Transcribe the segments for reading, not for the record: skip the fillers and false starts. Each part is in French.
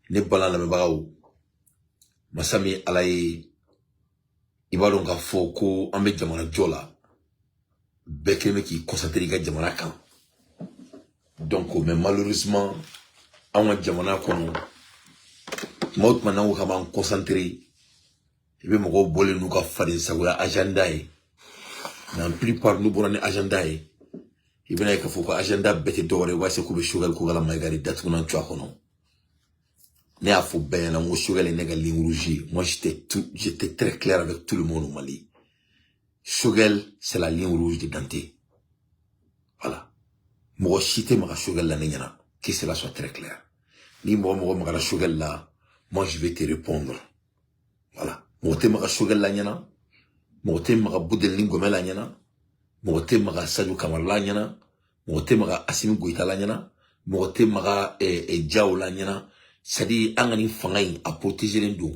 ne bala la mebagaw masami alaye ibadon ka fo ko ambe jamana jola bekeme ki concentré ga jamana kan donc mais malheureusement on jamana kono mot manan ko ban concentré ibe mo ko bolé nu ka fadi sagula agenda e na plupart nu borane agenda e ibena ka fo ko agenda beti dore wase ko be sugal ko gala magari datu nan twa kono ne a fou ben na mo sugal e nega ligne rouge. Moi j'étais très clair avec tout le monde au Mali. Sugal c'est la ligne rouge de Dante. Voilà. Mo cité ma sugal la nyana que cela soit très clair. Ni mo ma sugal là, moi je vais te répondre. Voilà. Mo te ma sugal la nyana, mo te ma budel lingomel la nyana, mo te ma Sadio Kamara la nyana, mo te ma Assimi Goïta la nyana, mo te ma Diao la nyana. C'est-à-dire angani fangai a protéger les dos.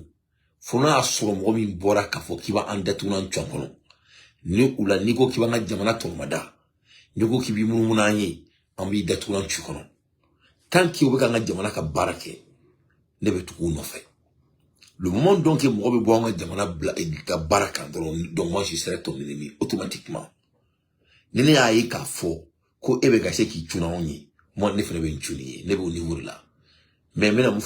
Fona a soro mo min bora ka fo kiba andatu nan tchonkono. Ni ula niko kiba nga jamana tomada. Niko kibi munanye ambi datu nan tchonkono. Tant ki obeka nga jamana ka barake ne be tuku no fait. Le moment donc mo be bo nga jamana bla ka baraka donc moi je serai ton ennemi automatiquement. Nene ayi ka fo ko ebe ga se ki tuna onyi. Moi ne fene be ntuni ne be au niveau là. Mais maintenant,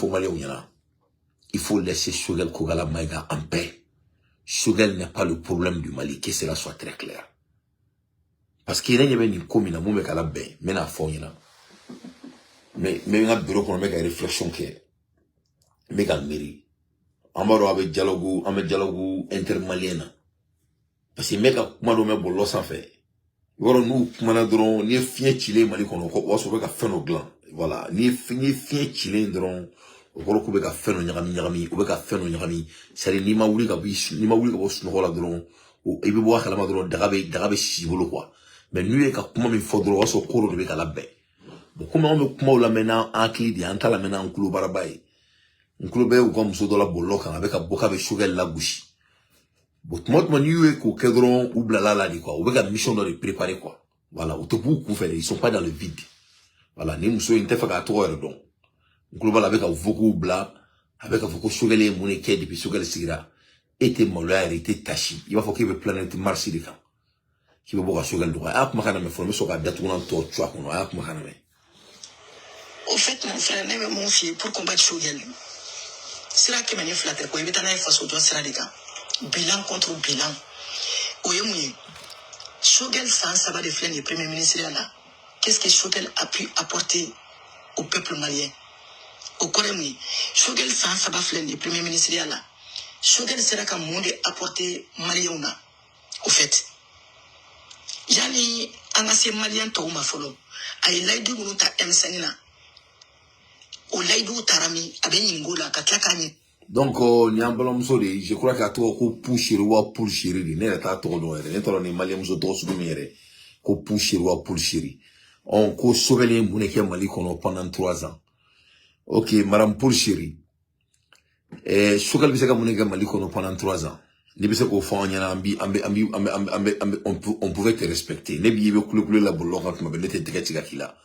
il faut laisser Choguel Kogala Maïga en paix. Choguel n'est pas le problème du Mali, que cela soit très clair. Parce qu'il y a une commune à Moumekala Ben, mais à fond, mais un bureau pour mettre une réflexion qui est méga mairie. En bas, avec dialogue intermalien. Parce que méga, moi, me bolo sans faire. Voilà, nous, manadron, ni fien chile, Mali, qu'on a sauvé qu'à faire nos glands. Voilà, ni fien chile, dron. Okoro ko be ka feno nyagami o be ka feno nyagami sari ni ma wuli ka bo suno la dron o e be bo kala ma dron daga be sibolo quoi mais nu e ka kuma min fodro waso koro de be kala be bo kuma on me kuma la mena en clidi anta la mena en kulo barabai en kulo be o comme so do la bollo kan be ka boka be sugar la bouche bo tmot man nu e ko kedron ou blala di quoi o be ka mission de préparer quoi voilà o te beaucoup faire ils sont pas dans le vide voilà ni muso inte fa ka to donc global avec un voco blanc, avec un voco chogelé, moniqué depuis chogelé sigra, était molaire, était tachi. Il va falloir qu'il y ait planète Mars de camp. Qui va boire chogelé droit. Ah, ma canne me forme sur la date où on entend toi, qu'on a, ma canne. Au fait, mon frère, n'est mon fils pour combattre chogelé. C'est là que m'a flatté, quoi. Il est en train de faire au sera des camps. Bilan contre bilan. Oui, chogelé sans savoir de faire le premier ministre là. Qu'est-ce que chogelé a pu apporter au peuple malien? Au Corée, Choguel sans sabat le premier ministre là. Choguel sera qu'un monde apporté malien au fait. Yani angase malien to ma folo. Ay laidu munuta emsanina. O laidu tarami abenyi ngola katlakani. Donc nyambalom sori, je crois qu'à toi ko pushirwa pushiri ne ta to do ere ne to ni malien zo to su mere ko pushirwa pushiri. On ko sogele muneke mali kono pendant 3 ans. Ok, Madame Paul Chéri. Choukal Bissaka Mouniga Malikono pendant 3 ans. Nibiseko Fanyana on pouvait te respecter. Nebi yebe kule la bolo quand ma benete tekatika kila.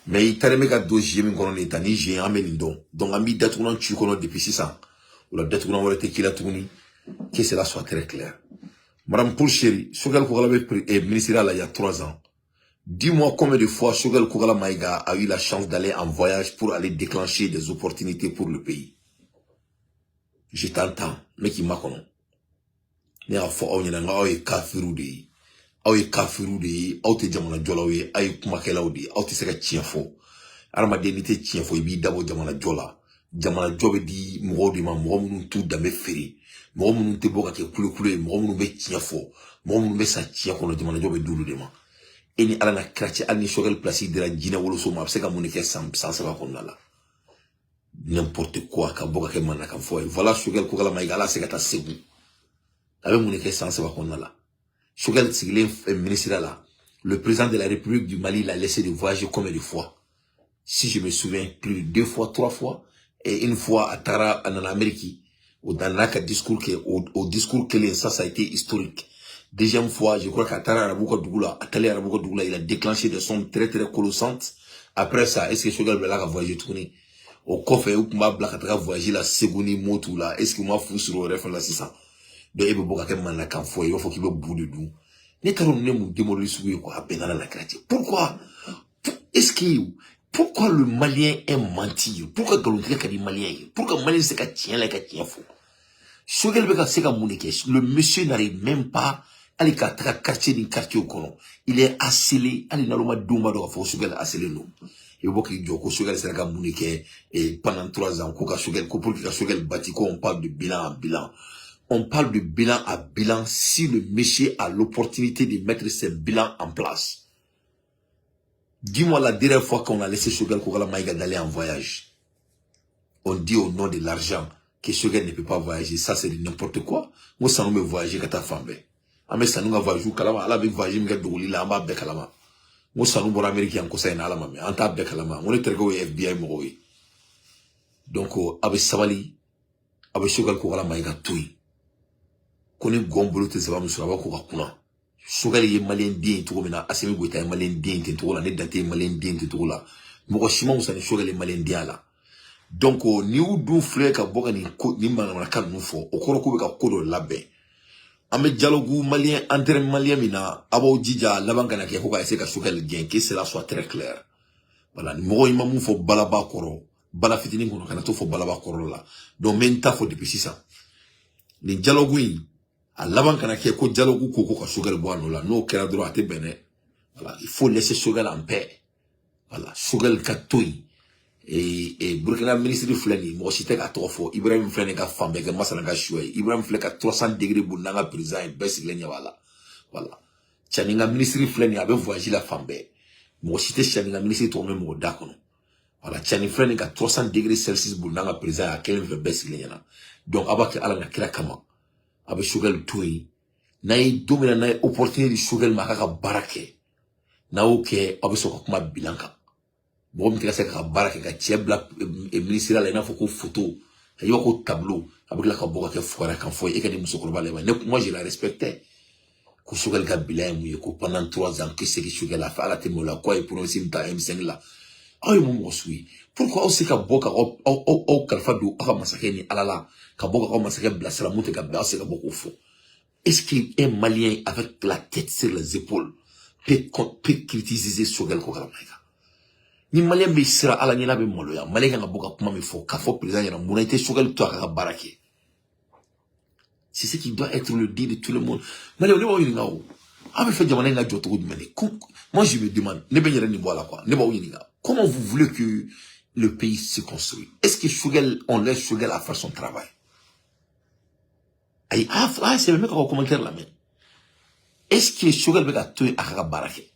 Mais il t'a meka dossier min kono neta ni j'ai amelindon. Donc ami datounan tu kono depuis 6 ans. Ou la datounan wala tekila touni. Que cela soit très clair. Madame Paul Chéri, Choukal Kougala est ministériel il y a 3 ans. Dis-moi combien de fois Choguel Kogala Maïga a eu la chance d'aller en voyage pour aller déclencher des opportunités pour le pays. Je t'entends, mais qui m'a connu. Mais à fois, on y a un kafirudi, kafirudi, te jamana jolawe, aïe kumakelaudi, te seka tienfo. Armade nite tienfo, ibi dabo jamana jola. Jamana jobe di mwodi ma mwomunu tout dame feri. Mwomunu te boka ke kule, mwomunu be tienfo. Mwomunu be sa tienfo no jamana jobe doulu de ma. Et ni alana krachi alni Choguel placé de la Guinée wolo so ma seka munike sans savoir qu'on là n'importe quoi ka boka ke manaka kam foy voilà Choguel Kogala Maïga la seka ta sebu avec munike sans savoir qu'on là Choguel sigilé ministre là le président de la République du Mali l'a laissé de voyager combien de fois si je me souviens plus de 2 fois 3 fois et une fois à Tara en Amérique au dans la discours que au discours que ça a été historique. Deuxième fois, je crois qu'à Tala Arabouka Dougoula, il a déclenché des sommes très très colossantes. Après ça, est-ce que Choguel Bella a voyagé tourné? au coffre ou kuma black à voyager la seconde moto là est-ce que moi fou sur le ref là c'est ça donc il veut beaucoup que man la kan fo il faut qu'il veut bout de nous ne taron ne mu démolir sur quoi benana la créature pourquoi est-ce que pourquoi le malien est menti pourquoi galontier ka di malien pourquoi malien c'est ka tien la ka tien fou Shogel beka seka mounike le monsieur n'arrive même pas à les quartier ni quartier au kono il est asselé ali naloma douma do fo Shogel asselé nous et beaucoup qui dit que Shogel c'est ka mounike et pendant 3 ans ko ka Shogel ko pour que Shogel bâti ko on parle de bilan à bilan on parle de bilan à bilan si le monsieur a l'opportunité de mettre ses bilans en place. Dis-moi la dernière fois qu'on a laissé Shogel Kogala Maïga d'aller en voyage. On dit au nom de l'argent que Shogel ne peut pas voyager. Ça, c'est n'importe quoi. Moi, ça nous me voyager quand t'as femme. Mais ça nous a voyagé kalama. Allah veut voyager, mais douli là, ma be kalama. Moi, ça nous bora américain ko ça na alama mais anta be kalama. On est très go FBI mo oui. Donc, avec Savali, avec Shogel Kogala Maïga tuy. Koni gombolo te zaba musura ko kuna. Shogel ye malien bien to mina asemi goita malien bien to la ne date malien bien to la. Mo shima musani Shogel malien bien la. Donc ni ou dou fleur ka boka ni manana kan nou fo okoro ko be ka kodo labé ame dialogue malien entre malien mina abo djija labanga na ke ko ka essayer ka Shogel gain que cela soit très clair voilà mo ima mu fo balaba koro bala fitini ngono kana to fo balaba koro la donc menta fo depuis ça ni dialogue yi a labanga na ke ko dialogue ko ka Shogel boano la no kera droit te bene voilà il faut laisser Shogel en paix voilà Shogel ka toy et Burkina ministre Flani mo cité ka tofo Ibrahim Flani ka fambe ka masana ka choué Ibrahim Flani ka 300 degrés bu nanga président bes lenya voilà chaninga ministre Flani abe voyager la fambe mo cité chaninga ministre to même mo dakono voilà chani Flani ka 300 degrés Celsius bu nanga président a quel bes lenya donc abaki ala na kira kama abe Shogel toy nay domina nay opportunité Shogel makaka barake na oké abe so kuma bilanka bon mi kase ka baraka ka tiebla ministre la ina foko photo ka yo ko tableau avec la ka boka ke fora kan foy e ka di musokoro bale moi je la respectais ko Shogel ka bilan mu ko pendant 3 ans que c'est que Shogel a fait la temola quoi et pour aussi mta M5 là ay mo sui pourquoi aussi ka boka o kalfa do aka masake ni alala ka boka ko masake bla sala monte ka ba c'est ka boko fo est-ce qu'un malien avec la tête sur les épaules peut critiquer Shogel ko kala maika ni malien be sira ala nyina be molo ya malien nga boka kuma me fo ka fo président yana mona été Shogel to aka barake c'est ce qui doit être le dit de tout le monde malien le woyini ngawo abe fait jamana nga joto ko dumene moi je me demande ne be yere ni voilà quoi ne ba woyini nga comment vous voulez que le pays se construise est-ce que Shogel on laisse Shogel à faire son travail ay c'est le mec qui commentaire là mais est-ce que Shogel be ka to aka barake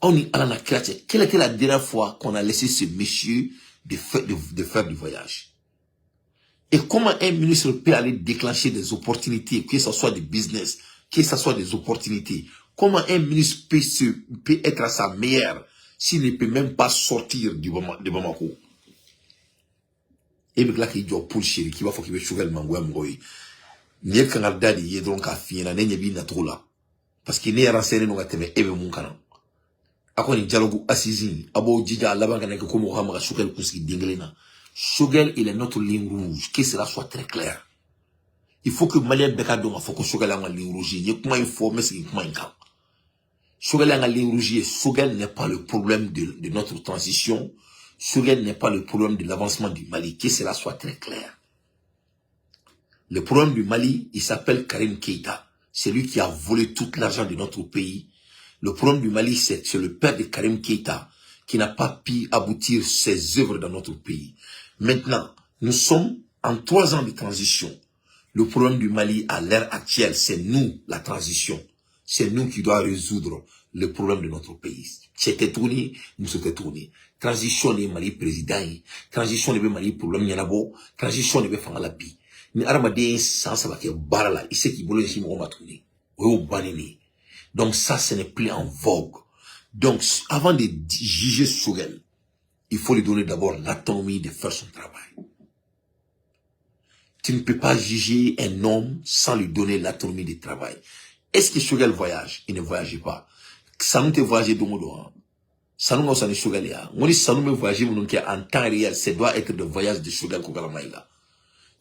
on y a la créature. Quelle était la dernière fois qu'on a laissé ce monsieur de faire du voyage? Et comment un ministre peut aller déclencher des opportunités, que ce soit des business, que ce soit des opportunités? Comment un ministre peut être à sa meilleure s'il ne peut même pas sortir de Bamako? Et bien là, il dit pour chéri, qui va faire qu'il veut Shogel Mangoué Mgoy. N'y a qu'un dadi, il y a donc à finir, n'y a bien trop là. Parce qu'il n'est renseigné dans la TV, et bien mon canon. Akoni dialogue assisi abo djija labanga na ko mo xama Shogel kuski dinglena Shogel il est notre ligne rouge que cela soit très clair il faut que malien beka do faut que Shogel a une ligne rouge ni kuma informer ce kuma inka Shogel a une ligne rouge Shogel n'est pas le problème de notre transition Shogel n'est pas le problème de l'avancement du Mali que cela soit très clair le problème du Mali il s'appelle Karim Keïta c'est lui qui a volé tout l'argent de notre pays. Le problème du Mali, c'est le père de Karim Keïta qui n'a pas pu aboutir ses œuvres dans notre pays. Maintenant, nous sommes en 3 ans de transition. Le problème du Mali, à l'ère actuelle, c'est nous, la transition. C'est nous qui doit résoudre le problème de notre pays. C'était tourné, nous sommes tournés. Transition des Mali président, transition des Mali problème yanabo, transition des Fangalapi. Ni armadé sans savoir que barala, il sait qu'il voulait dire qu'on va tourner. Ou banini. Donc ça, ce n'est plus en vogue. Donc, avant de juger Shogel, il faut lui donner d'abord l'autonomie de faire son travail. Tu ne peux pas juger un homme sans lui donner l'autonomie de travail. Est-ce que Shogel voyage? Il ne voyage pas. Ça nous te voyage de modo. Sanu mo sani Choguel ya. Moni sanu me voyager mon qui en temps réel, ça doit être de voyage de Choguel Kogalamaïla.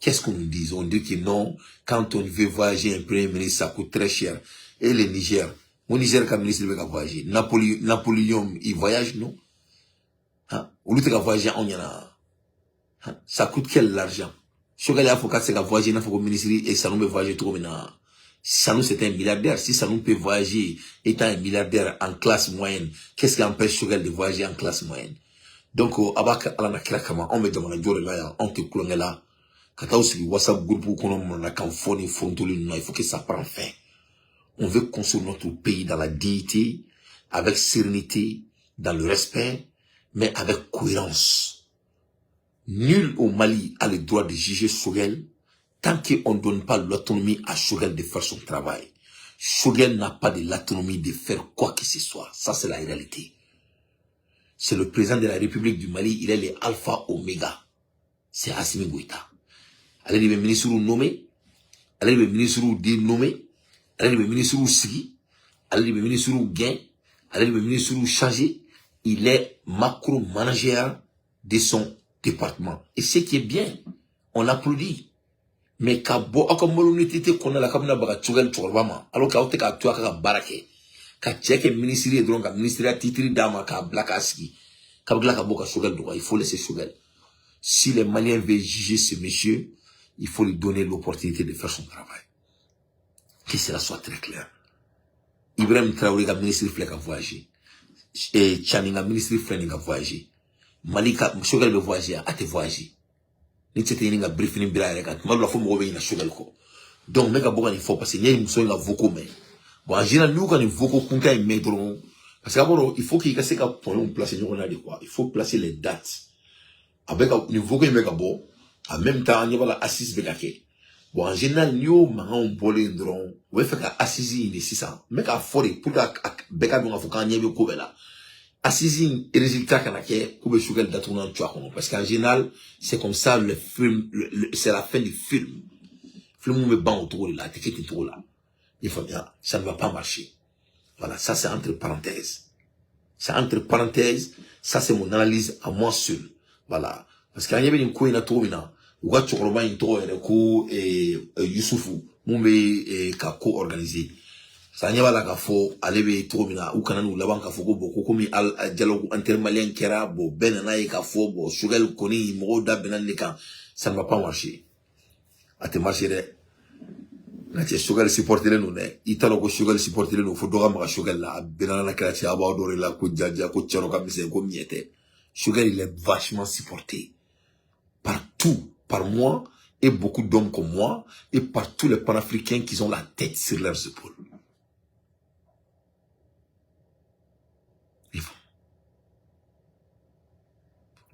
Qu'est-ce qu'on nous dit? On dit que non, quand on veut voyager un premier ministre, ça coûte très cher. Et le Niger, mon Niger comme ministre veut voyager. Napoléon, il voyage, non? Hein? Au lieu de voyager, on y en a. Hein? Ça coûte quel argent? Choguel ya faut qu'à se voyager, il faut que le ministre et Sanu me voyager trop maintenant. Sanu c'est un milliardaire. Si Sanu peut voyager étant un milliardaire en classe moyenne, qu'est-ce qui empêche Choguel de voyager en classe moyenne? Donc, abaka alana kira kama, on me demande de là, on te clone là. Quand on se WhatsApp groupe qu'on a qu'un fond et il faut que ça prenne fin. On veut construire notre pays dans la dignité, avec sérénité, dans le respect, mais avec cohérence. Nul au Mali a le droit de juger Choguel tant qu'on ne donne pas l'autonomie à Choguel de faire son travail. Choguel n'a pas de l'autonomie de faire quoi que ce soit. Ça, c'est la réalité. C'est le président de la République du Mali, il est le alpha oméga. C'est Assimi Goïta. Allez, le ministre nommé, allez, le ministre dénommé, allez, le ministre Sigi, allez, le ministre Gain, allez, le ministre changé. Il est macro-manager de son département. Et ce qui est bien, on l'applaudit. Mais quand on a la caméra baga Choguel Chorvama, alors qu'à côté tu as barake, quand check ministre et donc ministre à titre d'ama ka black aski, quand black boka Choguel il faut laisser Choguel. Si les Maliens veulent juger ce monsieur, il faut lui donner l'opportunité de faire son travail. Que cela soit très clair. Ibrahim Traoré, ministre Flek a voyagé. Et Channing, ministre Flek a voyagé. Malika, Choguel veut voyager, a te voyager. Ni c'était une briefing bila reka. Tu m'as la fois m'ouvre une Choguel ko. Donc, mec a beaucoup il faut parce qu'il y a une soirée à voco mais. Bon, en général, nous quand il voco kunka il met drôle. Parce qu'abord, il faut qu'il y ait quelqu'un pour nous placer nous on a dit quoi. Il faut placer les dates. Avec un voco il met bon. En même temps, il y a la assise belake. Bon, en général, nous on bolé drôle. Ouais, fait qu'à assise il est 600. Mec a foré pour que beka donc faut qu'on y ait ko bela. Assisi et résultat qu'on a fait, qu'on Choguel d'atourner parce qu'en général, c'est comme ça le film, c'est la fin du film. Le film me bat autour de là, t'es autour là. Il faut bien, ça ne va pas marcher. Voilà, ça c'est entre parenthèses. C'est entre parenthèses, ça c'est mon analyse à moi seul. Voilà. Parce qu'il y avait une couille à tout maintenant. Ou quand tu revois une tour et Youssoufou, mon et co-organisé. Ça n'y a pas la gafo, aller trop bien, ou quand nous l'avons gafo, beaucoup comme al dialogue intermalien kera, bo ben na gafo, bo Choguel koni, moda benan neka, ça ne va pas marcher. À te marcher, là, tu Choguel supporter le nous, italo ko Choguel supporter le nous, faut d'ora ma Choguel là, benan la création, abandonner la ko djadja, ko tchano comme c'est comme miete. Choguel, il est vachement supporté. Partout, par moi, et beaucoup d'hommes comme moi, et par tous les panafricains qui ont la tête sur leurs épaules.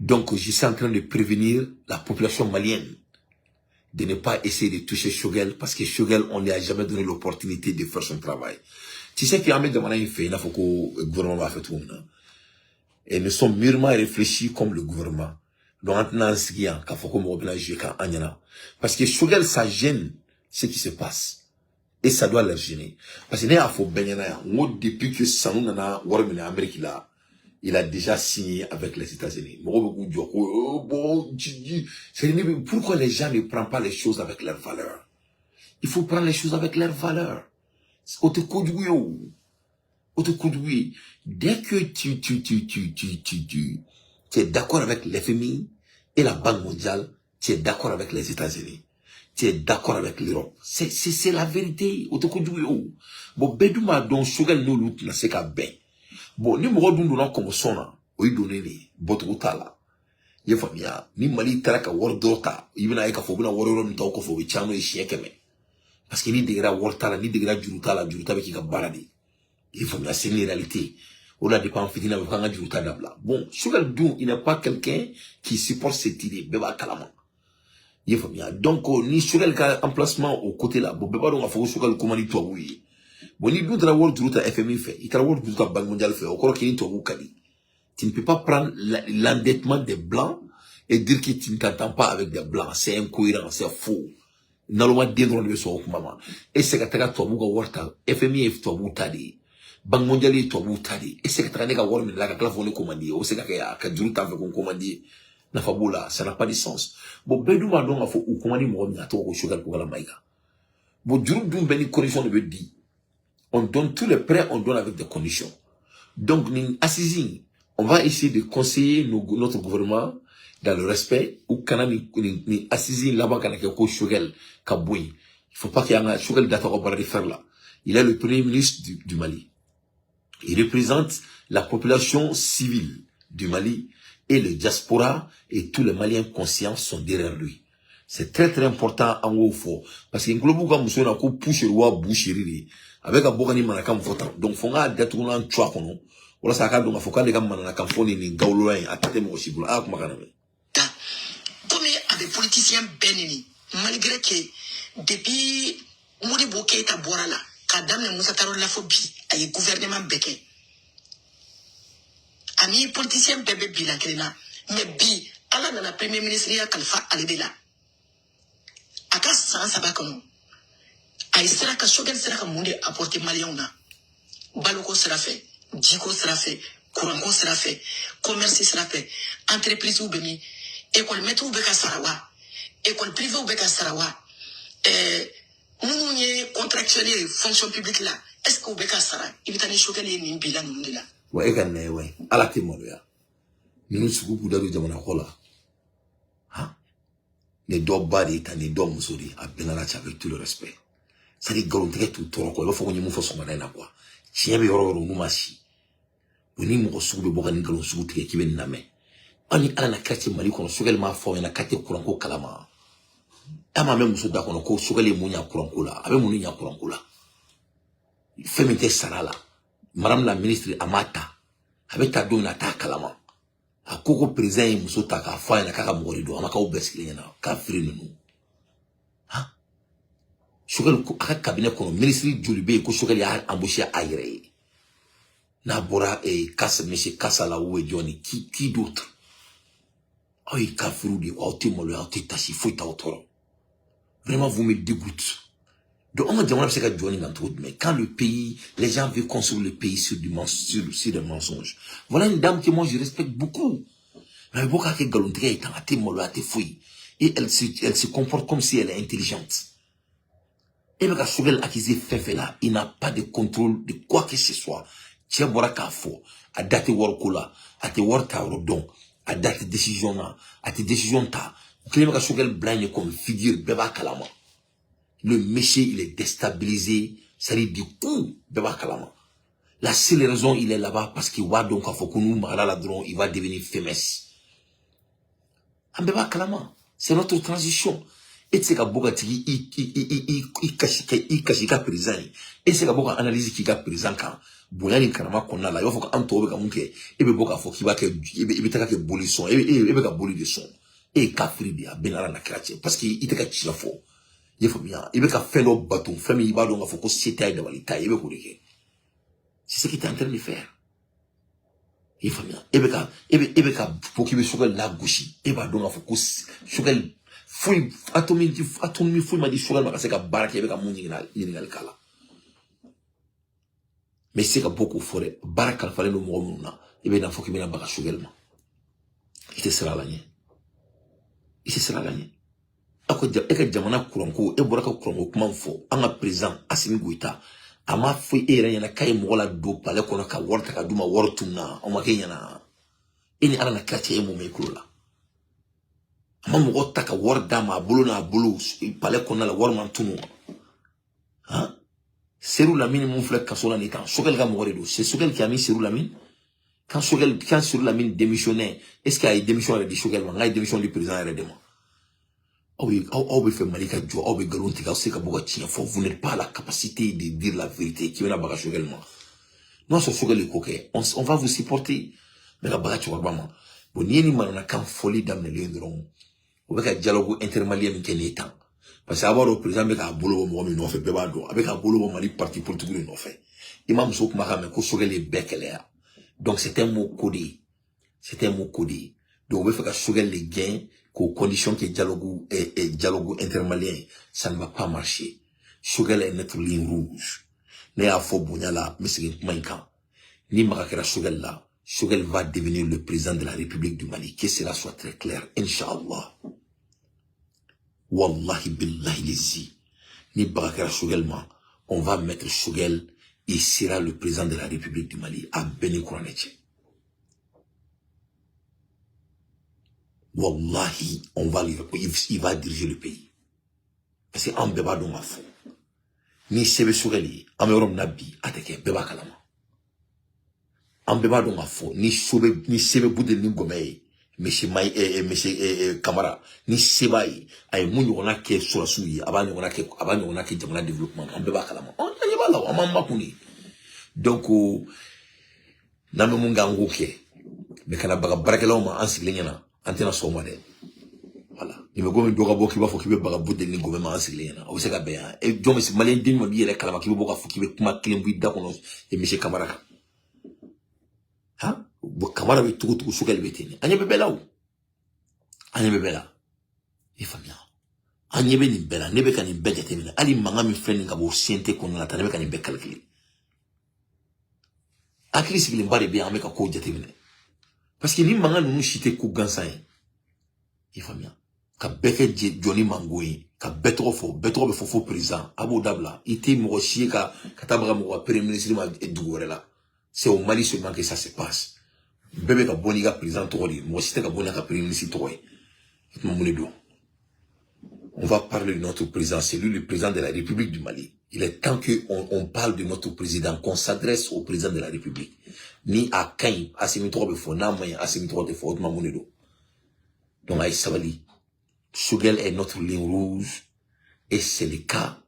Donc, je suis en train de prévenir la population malienne de ne pas essayer de toucher Choguel parce que Choguel, on ne lui a jamais donné l'opportunité de faire son travail. Tu sais qu'il y a un mec de manière fait, il faut que le gouvernement va faire tout le monde. Et nous sommes mûrement réfléchis comme le gouvernement. Donc, maintenant, ce qu'il y a, faut qu'on me jouer quand parce que Choguel, ça gêne ce qui se passe. Et ça doit leur gêner. Parce que il faut bien depuis que Sanu nana warmine Amérique là, il a déjà signé avec les États-Unis. Pourquoi les gens ne prennent pas les choses avec leurs valeurs? Il faut prendre les choses avec leurs valeurs. Dès que tu es d'accord avec l'FMI et la Banque mondiale, tu es d'accord avec les États-Unis. Tu es d'accord avec l'Europe. C'est la vérité. Bon, Bedouma, donc, Choguel no lout, na seka ben. Bon, ni moro dundu na comme sona, oyi donné ni, botuta la. Ye famia, ni mali taraka wordota, ibina eka fobuna wororo mta ko fobi chano e shiekeme. Parce que ni degra wortala, ni degra juruta be ki ka baradi. Ye famia, c'est une réalité. On a des gens qui n'ont pas juruta dabla. Bon, Choguel Dou, il n'est pas quelqu'un qui supporte cette idée, beba kalama. Ye famia. Donc, ni Choguel ka emplacement au côté là, bon, beba donc a faut Choguel komani to oui. Bon, ni doudra word juruta FMI fait, il tra word juruta Banque mondiale fait, encore qu'il to kali. Tu ne peux pas prendre l'endettement des blancs et dire que tu ne t'entends pas avec des blancs. C'est incohérent, c'est faux. Normalement, des droits de maman. Et c'est que tu as warta, FMI est to tadi. Banque mondiale est tout boutade. Et c'est que t'as qu'à voir mais là que la volée commandée. Ou c'est qu'à juru t'as fait qu'on commandé. Na fabola, ça n'a pas de sens. Bon, bedou ma donc a faut ou commander mon remi à toi au sugar pour la maïga. Bon, juru d'une belle condition de dit. On donne tous les prêts, on donne avec des conditions. Donc, on va essayer de conseiller notre gouvernement dans le respect ou quand ni assisi là-bas quand il y a Choguel Kaboui. Il faut pas qu'il y ait un Choguel d'accord de faire là. Il est le premier ministre du Mali. Il représente la population civile du Mali et le diaspora et tous les Maliens conscients sont derrière lui. C'est très très important en haut fort. Parce que nous avons besoin de pousser le roi boucherie avec un bon animal à votant. Donc, il faut que un choix. Voilà ça a donc il faut que les gars manana kamfoni ni gauloin à tête mo aussi ah comment kana comme avec politiciens benini malgré que depuis Modi Bokeh ta borala kadam Moussa Taro la phobie ay gouvernement beke ami politicien bébé bila kelena mais bi ala na premier ministre ya Khalifa Ali de la aka sans sabakono ay sera ka Choguel sera ka monde apporter malien na baloko sera fait Djiko sera fait, Kouranko sera fait, commerce sera fait, entreprise ou bemi, école métro ou beka sarawa, école privée ou beka sarawa, nous y contractuels fonction publique là, est-ce que ou beka sara, il va t'en choquer les nimbila nous là. Ouais, également, ouais, à la témoignage. Nous sommes beaucoup d'adultes dans la cola. Hein? Les deux bari, les deux musori, à Benaracha avec tout le respect. Ça dit, garantir tout le temps, il faut qu'on y mouille son manène à quoi. Tiens, mais on nous massi. Ni mo sugu be bokani galon sugu tige kibe name ani ala na quartier Mali kono Choguel ma fo na quartier Kouranko kalama ama même muso da kono ko Choguel mu nya Kouranko la abe mu nya Kouranko la femite sarala madame la ministre Amata abe ta do na ta kalama akoko président muso ta ka fo na kaka mugori do amaka obesikile na ka firi nunu ha Choguel ko aka cabinet kono ministre Jolibe ko Choguel ya embauché ayre Nabora et Kassa, monsieur Kassa là où est Johnny, qui d'autre? Oh, il a fait des automobile, tachi, faut être autre. Vraiment, vous me dégoûtez. Donc, on m'a dit, on a fait que Johnny dans tout, mais quand le pays, les gens veulent construire le pays sur des mensonges. Voilà une dame que moi, je respecte beaucoup. Mais beaucoup de galonterie est en atémolo, fouille. Et elle se comporte comme si elle est intelligente. Et le Choguel accusé fait là, il n'a pas de contrôle de quoi que ce soit. Tia bora kafo a date workola a te worta rodon a date décision na a te décision ta clé ka Choguel blind comme figure beba kalama le monsieur il est déstabilisé ça lui du coup beba kalama la seule raison il est là-bas parce qu'il voit donc faut que nous mara la drone il va devenir fameux en beba kalama c'est notre transition et c'est ka boka tigi i kashika président et c'est ka boka analyse qui ka président kan Bouyani Kanama Kona la, il faut qu'un tour avec un mouké, et be boka faut qu'il va que, et taka que boli son, et be ka boli de son, et kafri dia, benara na krache, parce qu'il te ka tchila fo. Il faut bien, il be ka fait l'autre bâton, famille, il va donc, faut qu'on s'étaille de valita, il be kourike. C'est ce qu'il est en train de faire. Il faut bien, il be ka, pour qu'il be Choguel la gauchi, il va donc, faut qu'on Choguel, fouille, atomi fouille, m'a dit Choguel, m'a cassé ka baraki, il be ka mouni n'ingal kala. Mais c'est que beaucoup forêt, barakal fallait le mot mouna, et bien, il faut qu'il m'ait baga Choguel ma. Il te sera gagné. Il te sera gagné. Et que Jamana Kouranko, et Boraka Kouranko, comment faut, en présent, Assimi Goïta, a ma fouille et rien, a kaye mola do, palais qu'on a ka warta ka duma wartuna, on m'a kenyana. Et ni ala na quartier et mon mécolo. A ma mwota ka warda ma bolo na bolo, palais qu'on a la warmantunu. Hein? Serou Lamine, mon frère, quand Sola n'est pas, Choguel ga mourir. C'est Choguel qui a mis Serou Lamine. Quand Serou Lamine démissionnait, est-ce qu'il a démissionné de Choguel? Il a démissionné du président RDM. Oh oui, oh, fait Malika Djo, oh, Galontika, c'est que vous n'êtes pas la capacité de dire la vérité, qui vient à baga Choguel. Non, sur Choguel, on va vous supporter. Mais la baga Choguel, bon, ni malona quand folie dans les lieux, on va dialogue intermalien qui est temps. Parce que avoir le président avec un boulot, moi, il n'en fait pas avec un boulot, Mali parti politique, il n'en fait. Imam Souk Mahame, ko Choguel est bec, donc c'est un mot codé. C'est un mot codé. Donc, on veut faire que Choguel les gains, qu'aux conditions que dialogue intermalien, ça ne va pas marcher. Choguel est notre ligne rouge. ne y'a fɔ bonya la n bɛ segin kuma in kan ni maga kɛra Choguel la Choguel va devenir le président de la République du Mali, que cela soit très clair, Inch'Allah. Wallahi billahi lizi. Ni baga kɛra Choguel ma, on va mettre Choguel, il sera le président de la République du Mali, à Beni Kouranetche. Wallahi, il va diriger le pays. Parce que en beba don a fou. Ni sebe Choguel, en Europe nabi, ateke, beba kalama. En beba don a fou, ni sebe boudel ni gomei, monsieur Camara, ni seba yi, ay mun yona ke surasu yi, aba yona ke jamana développement, en beba kalama. On y va là, on m'a makuni. Donc, name mun gango ke, me kana baga barakelaw ma ansigle nyana, antena soma de. Voilà. Ni me gomi doga boki ba fo kibe baga boudel ni gomei ma ansigle nyana. O se ka be ya. E jome si malien din ma bi yele kalama kibe boka fo kibe kuma kilembu da kono e monsieur Camara. Ha? Camara be tugu Choguel beteni. Anya be bela ou? Anya be bela. E famia. Anya be ni bela. Nebe ka ni beja temina. Ali manga mi friend nga bo siente kono la ta nebe ka ni be calculer. Akili sigili mbare be ameka ko jatemina. Parce que ni manga nunu shite ku gansa yi. E famia. Ka beke Johnny Mangoyi. Ka betro be fo président. Abo dabla. Ite mo chie ka tabaga mo premier ministre ma edugore la. C'est au Mali seulement que ça se passe. Bébé ka boni ka président Togoli, moi c'était ka boni ka premier ministre Togoli. On va parler de notre président, c'est lui le président de la République du Mali. Il est temps qu'on parle de notre président, qu'on s'adresse au président de la République. Ni à Kain, à Semitro Befo, Namay, à Semitro Befo, Mamonedo. Donc à Sabali, Choguel est notre ligne rouge, et c'est le cas,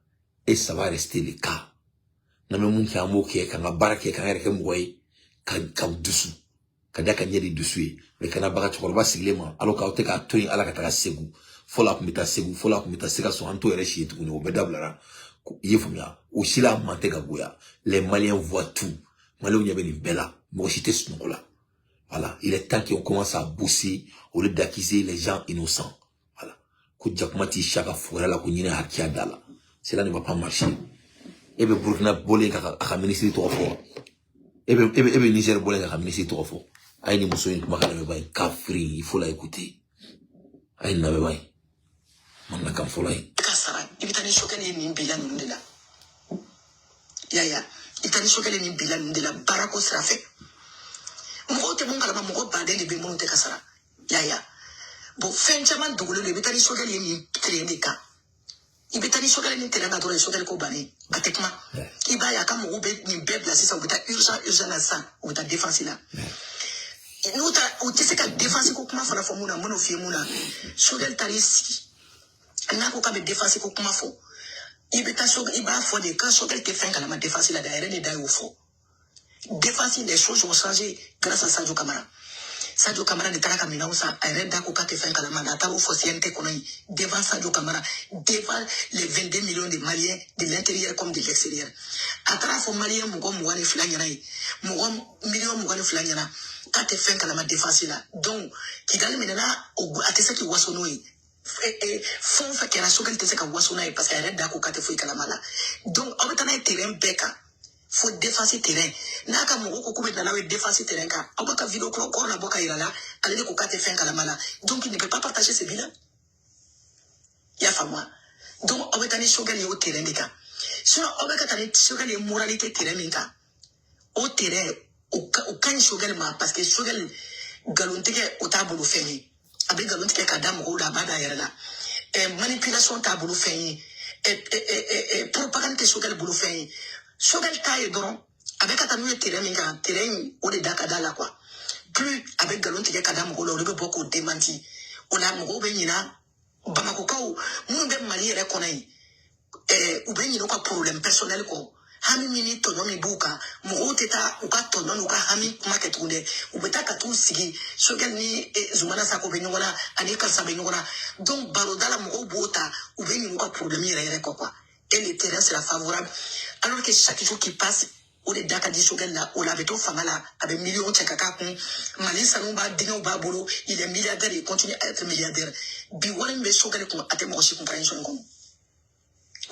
et ça va rester le cas. Name mun ki amo ke kan barake kan yare kan moy kan dusu kada kan yedi dusu le kana baga chorba siglema alo ka ote ka toyin ala ka ta segu fola ku mita segu fola ku mita sega so anto yare shi tu no bedablara yefumya o sila mante ka goya les Maliens voient tout Maliens y avait une bella mo cité ce nom là voilà il est temps qu'on commence à bosser au lieu d'accuser les gens innocents voilà ku jakmati shaka fora la ku nyina hakia dala cela ne va pas marcher. Ebe Burkina bolé ka ministre to fo ebe Niger bolé ka ministre to fo ay ni muso kuma kana me bay kafri il faut la écouter ay na me bay man na kam fo lay ka sara ibitani Choguel ni bilan ndela ya itani Choguel ni bilan ndela barako srafe mo te mon kala mo bade ni be mon te ka sara ya bo fenjaman dugule ibitani Choguel ni trende ka ibitani Choguel ni teranga dore Choguel ko bani atekma iba ya kama ube ni bebla sisa ubita urgent na sa ubita défense la nuta utiseka défense ko kuma fana fo muna mono fie muna Choguel tarisi na ko ka be défense ko kuma fo ibita Choguel iba fo de quand Choguel te fin kala ma défense la d'ailleurs ni dai au fo défense les choses vont changer grâce à Sadio Camara. Sadio Camara de Taraka Minausa, Arenda Kokate Fankalama, Natao Fosiente Konai, devant Sadio Camara, devant les 22 millions de Maliens de l'intérieur comme de l'extérieur. À travers Malien, Mougon Mouane Flanyanai, Mougon million Mouane Flanyana, Kate Fankalama défense là. Donc, qui gagne maintenant au Atesaki Wasonoi. Fon fait que la Choguel Teseka Wasonai parce qu'elle est d'accord Kate Fankalamala. Donc, on va terrain Beka. Faut défenser terrain. Naka moko ko kubet na lawe défenser terrain ka. Abaka vidéo ko na boka irala, allez ko kate fin kala mala. Donc il ne peut pas partager ses bilans. Ya famwa. Donc obetani Choguel yo terrain de ka. So obeka tani Choguel yo moralité terrain minka. Au terrain au kan Choguel ma parce que Choguel galonteke o tabulu feni. Abe galonteke ka dam ko da bada yarala. Manipulation tabulu feni. Propagande que Choguel bulu feni. Choguel taille donc avec un terrain minga terrain au de dakadala quoi plus avec galon tige kadam ko le beaucoup démenti on a mo benina bamako ko mun be mali re konai ou benino ko problème personnel ko hami mini to no mi buka mo teta u ka to no ka hami market unde u beta ka tu sigi Choguel ni zumana sa ko benyola ani ka sa benyola donc barodala mo bota u benino ko problème re quoi et le terrain sera favorable alors que chaque jour qui passe on est d'accord dit Choguel là on avait tout famala avec millions de kaka kun Mali Salomba dingo babolo il est milliardaire il continue à être milliardaire bi wala me Choguel ko atemo ko compréhension ko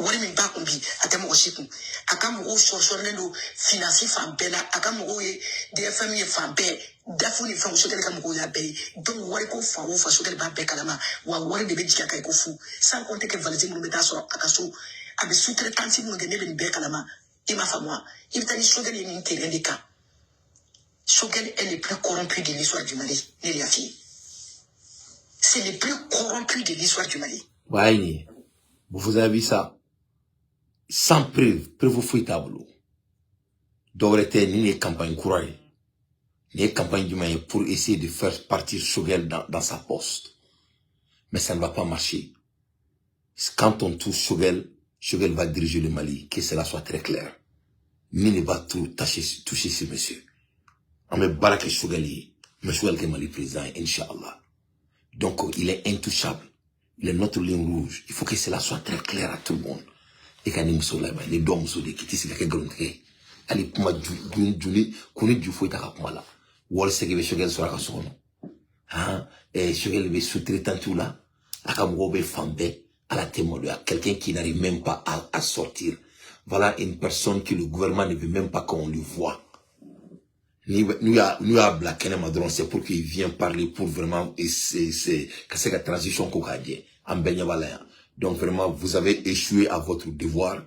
wari min ba kun bi a tɛ mɔgɔ si kun a ka mɔgɔw sɔrɔsɔrɔlen don finance fan bɛɛ la a ka mɔgɔw ye DFM ye fan bɛɛ dafu ni fɛnw Sogɛli ka mɔgɔw y'a bɛɛ ye donc wari ko fan o fan Sogɛli b'a bɛɛ kalama wa wari de bɛ jigin a kan i ko fu sans compter que valise minnu bɛ taa sɔrɔ a ka so a bɛ sous-traitance minnu kɛ ne bɛ nin bɛɛ kalama i m'a faamu wa i bɛ taa ni Sogɛli ye nin terrain de kan Sogɛli est le plus corrompu de l'histoire du Mali ne de y'a f'i ye c'est le plus corrompu de l'histoire du Mali. Ouais, vous avez vu ça sans preuve foyi t'a bolo dɔw wɛrɛ tɛ ni ye campagne kura ye ni ye campagne jumɛn ye pour essayer de faire partir Sogɛli dans sa poste mais ça ne va pas marcher quand on touche Sogɛli va diriger le Mali que cela soit très clair ni ne va tout toucher ce monsieur on bɛ baara kɛ Sogɛli ye mais Sogɛli kɛ Mali président ye Inch'Allah donc il est intouchable il est notre ligne rouge il faut que cela soit très clair à tout le monde et quand nous sommes là les deux muso de kiti sika ke gronke ali kuma juli kuni ju foita ka kuma la wol sege be Sogɛli sora ka sono Sogɛli be sous-traitant tout là aka mo be fambe à la témoin à quelqu'un qui n'arrive même pas à sortir voilà une personne que le gouvernement ne veut même pas qu'on le voit nous a blaqué madron c'est pour qu'il vienne parler pour vraiment c'est que c'est la transition qu'on a dit en baignavalayan donc vraiment vous avez échoué à votre devoir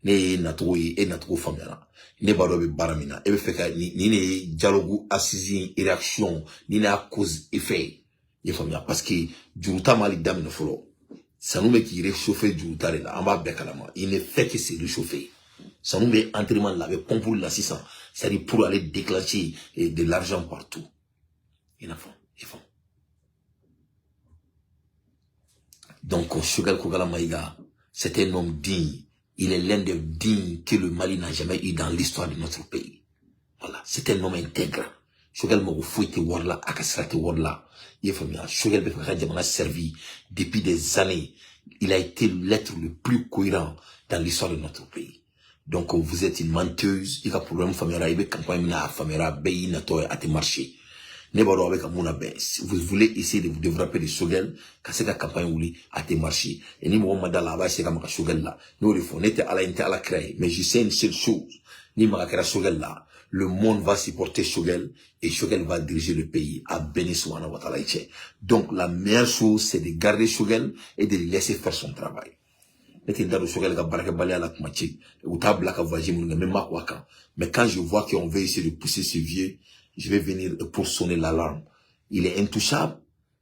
ne natro famera ne baro be baramina e be feka ni ne dialogue assise réaction ni na cause effet il famia parce que juruta mali damine folo ça nous met qui réchauffer juruta là en bas bekalama il ne fait que se réchauffer ça nous met entraînement là avec pompe pour la 600 c'est-à-dire pour aller déclencher de l'argent partout ils font donc Sogɛli Kogala Maïga c'est un homme digne il est l'un des dignes que le Mali n'a jamais eu dans l'histoire de notre pays voilà c'est un homme intègre Sogɛli mago foyi tɛ wari la a ka sira tɛ wari la i ye faamuya Sogɛli bɛ fɛ ka jamana servi depuis des années il a été l'être le plus cohérent dans l'histoire de notre pays donc vous êtes une menteuse il y a problème famera il y a campagne na famera bay na to a te marché ne baro avec amuna ben vous voulez essayer de vous développer de Sogɛli ka se ka campagne wuli a te marché et ni mo madala ba se ka maka Sogɛli la no le fond était à la créer mais je sais une seule chose ni maka kera Sogɛli la le monde va supporter Sogɛli et Sogɛli va diriger le pays à béni subhanahu wa ta'ala donc la meilleure chose c'est de garder Sogɛli et de le laisser faire son travail Sogɛli ka baraka baliya la kuma ci ou ta blaka voyage mun même ma quoi mais quand je vois qu'on veut essayer de pousser ce vieux je vais venir pour sonner l'alarme il est intouchable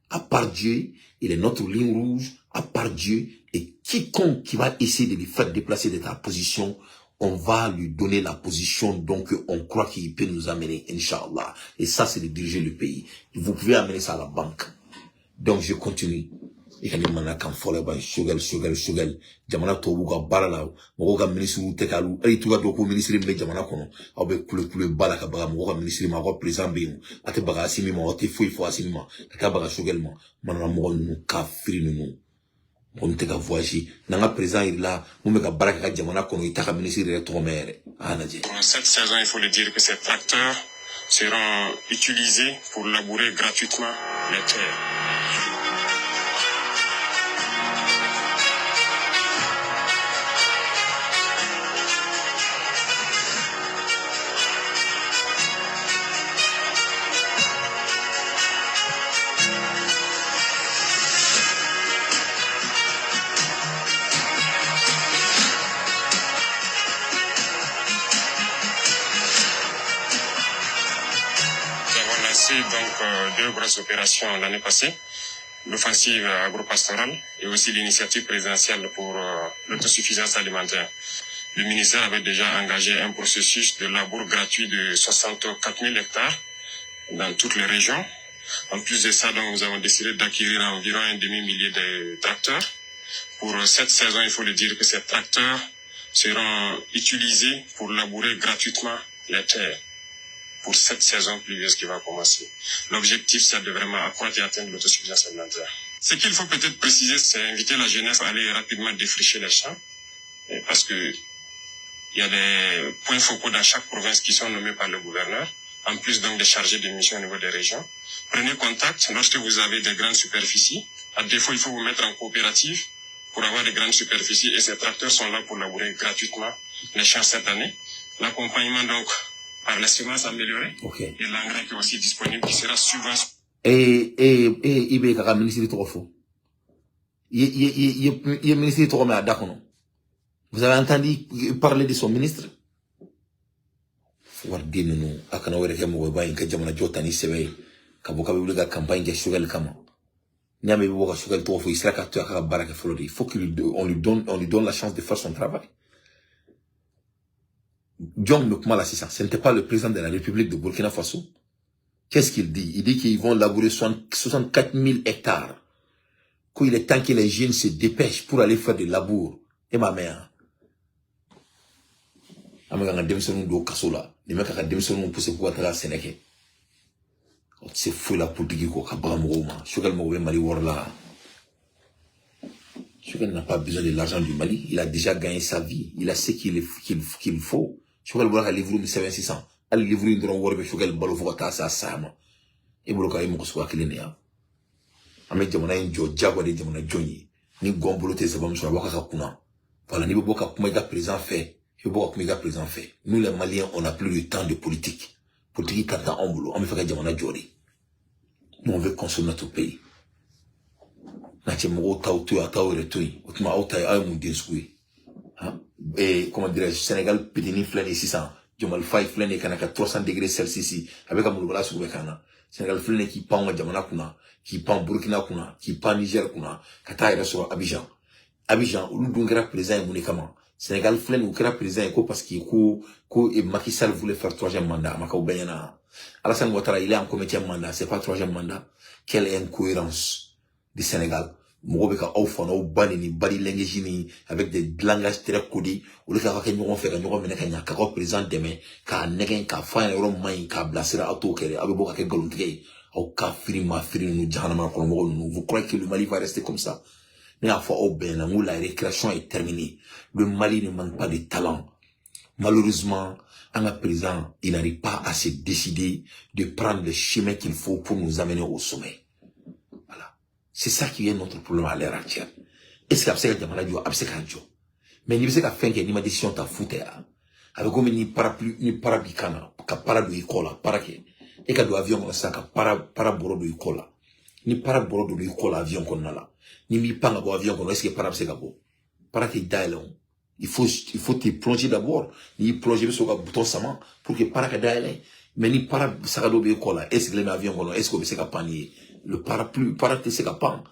à part Dieu il est notre ligne rouge à part Dieu et quiconque qui va essayer de le faire déplacer de ta position on va lui donner la position donc on croit qu'il peut nous amener Inch'Allah et ça c'est de diriger le pays vous pouvez amener ça à la banque donc je continue et quand on a quand folle ba Sogɛli jamana to buga barala mo ga ministre te kalu e tuga do ko ministre me jamana kono abe kule bala ka baga mo ga ministre ma ko président be ate baga asimi ma ate fo asimi ma ka baga Sogɛli ma manana mo nu kafiri nu on te ka voyager nanga président il là mo me ka baraka ka jamana kono ita ka ministre re to mere anaje cette saison il faut le dire que ces tracteurs seront utilisés pour labourer gratuitement les terres. Donc deux grosses opérations l'année passée, l'offensive agro-pastorale et aussi l'initiative présidentielle pour l'autosuffisance alimentaire. Le ministère avait déjà engagé un processus de labour gratuit de 64 000 hectares dans toutes les régions. En plus de ça, donc, nous avons décidé d'acquérir environ un demi-millier de tracteurs. Pour cette saison, il faut le dire que ces tracteurs seront utilisés pour labourer gratuitement les terres pour cette saison pluvieuse qui va commencer. L'objectif, c'est de vraiment accroître et atteindre l'autosuffisance alimentaire. Ce qu'il faut peut-être préciser, c'est inviter la jeunesse à aller rapidement défricher les champs, parce que il y a des points focaux dans chaque province qui sont nommés par le gouverneur, en plus donc des chargés de mission au niveau des régions. Prenez contact lorsque vous avez des grandes superficies. À défaut, il faut vous mettre en coopérative pour avoir de grandes superficies et ces tracteurs sont là pour labourer gratuitement les champs cette année. L'accompagnement donc par la semence améliorée et l'engrais qui est aussi disponible qui sera subventionné. Il y a un ministre de Trofo. Il y a un ministre de Trofo à Dakono. Vous avez entendu parler de son ministre? Wardine akana wele kemo weba inka jamana jota ni sebe kaboka bibule ga campagne de Choguel kama nyame bibo ga Choguel to fo isra ka to aka baraka flori. Il faut qu'on lui donne la chance de faire son travail. John Nukmala Sissa, ce n'était pas le président de la République de Burkina Faso. Qu'est-ce qu'il dit? Il dit qu'ils vont labourer 64 000 hectares. Qu'il est temps que les jeunes se dépêchent pour aller faire des labours. Et ma mère. Amega demsonu do kasola ni meka ka demsonu pousse pour atala Sénégal. C'est fou la politique ko ka bamo ma Choguel mo be Mali worla. Choguel n'a pas besoin de l'argent du Mali, il a déjà gagné sa vie, il a ce qu'il faut. Choguel bola ka livre 7600, al livre ndron worbe Choguel balo fo ta sa sama. E bolo ka imo ko so akile ne ya. Ame jamana njo jago de jamana joni ni gombolo te se bam so boka ka kuna. Voilà ni boka kuma ga président fait. Nous les Maliens, on n'a plus le temps de politique. Politique quand on boulot, on me fait jamana jori. Nous on veut consommer notre pays. Et comment dirais-je, Sénégal pétini flène 600, Jomal Fay flène kanaka 300 degrés Celsius avec un moulbala sur le Kana. Sénégal flène qui pend jamana kuna, qui pend Burkina kuna, qui pend Niger kuna, kata ira sur Abidjan. Abidjan, où nous devons présent monékama. Sénégal flène ou kera président parce qu'il et Macky Sall voulait faire 3e mandat. Maka Obenyana. Alassane Ouattara, il est en comité mandat. C'est pas 3e mandat. Quelle incohérence du Sénégal. Mourobeka Aufan, au Banini, Badi Lengejini, avec des langages très codés. Ou le cas que nous avons fait, nous avons fait un cas président demain, car negen, car fin, euro main, car blasera auto, car abeboka que golonté, au cas firima, nous jahanama, vous croyez que le Mali va rester comme ça? Mais à fois au ben, la récréation est terminée. Le Mali ne manque pas de talent. Malheureusement, un président, il n'arrive pas à se décider de prendre le chemin qu'il faut pour nous amener au sommet. Voilà. C'est ça qui est notre problème à l'heure actuelle. Est-ce qu'il y a un mais il y a une décision à foutre. Avec comme ni parapluie, ni parabicana, para de école, para que, et qu'il y a avion comme ça, para boro de école. Ni para boro de école avion qu'on a là. Ni mi panga bo avion qu'on est-ce que para gabo. Para que d'ailleurs, il faut te plonger d'abord. Ni plonger sur le bouton sama pour que para que d'ailleurs. Mais ni para sagado be école, est-ce que l'avion qu'on est-ce que c'est panier. Le parapluie, para que c'est capable.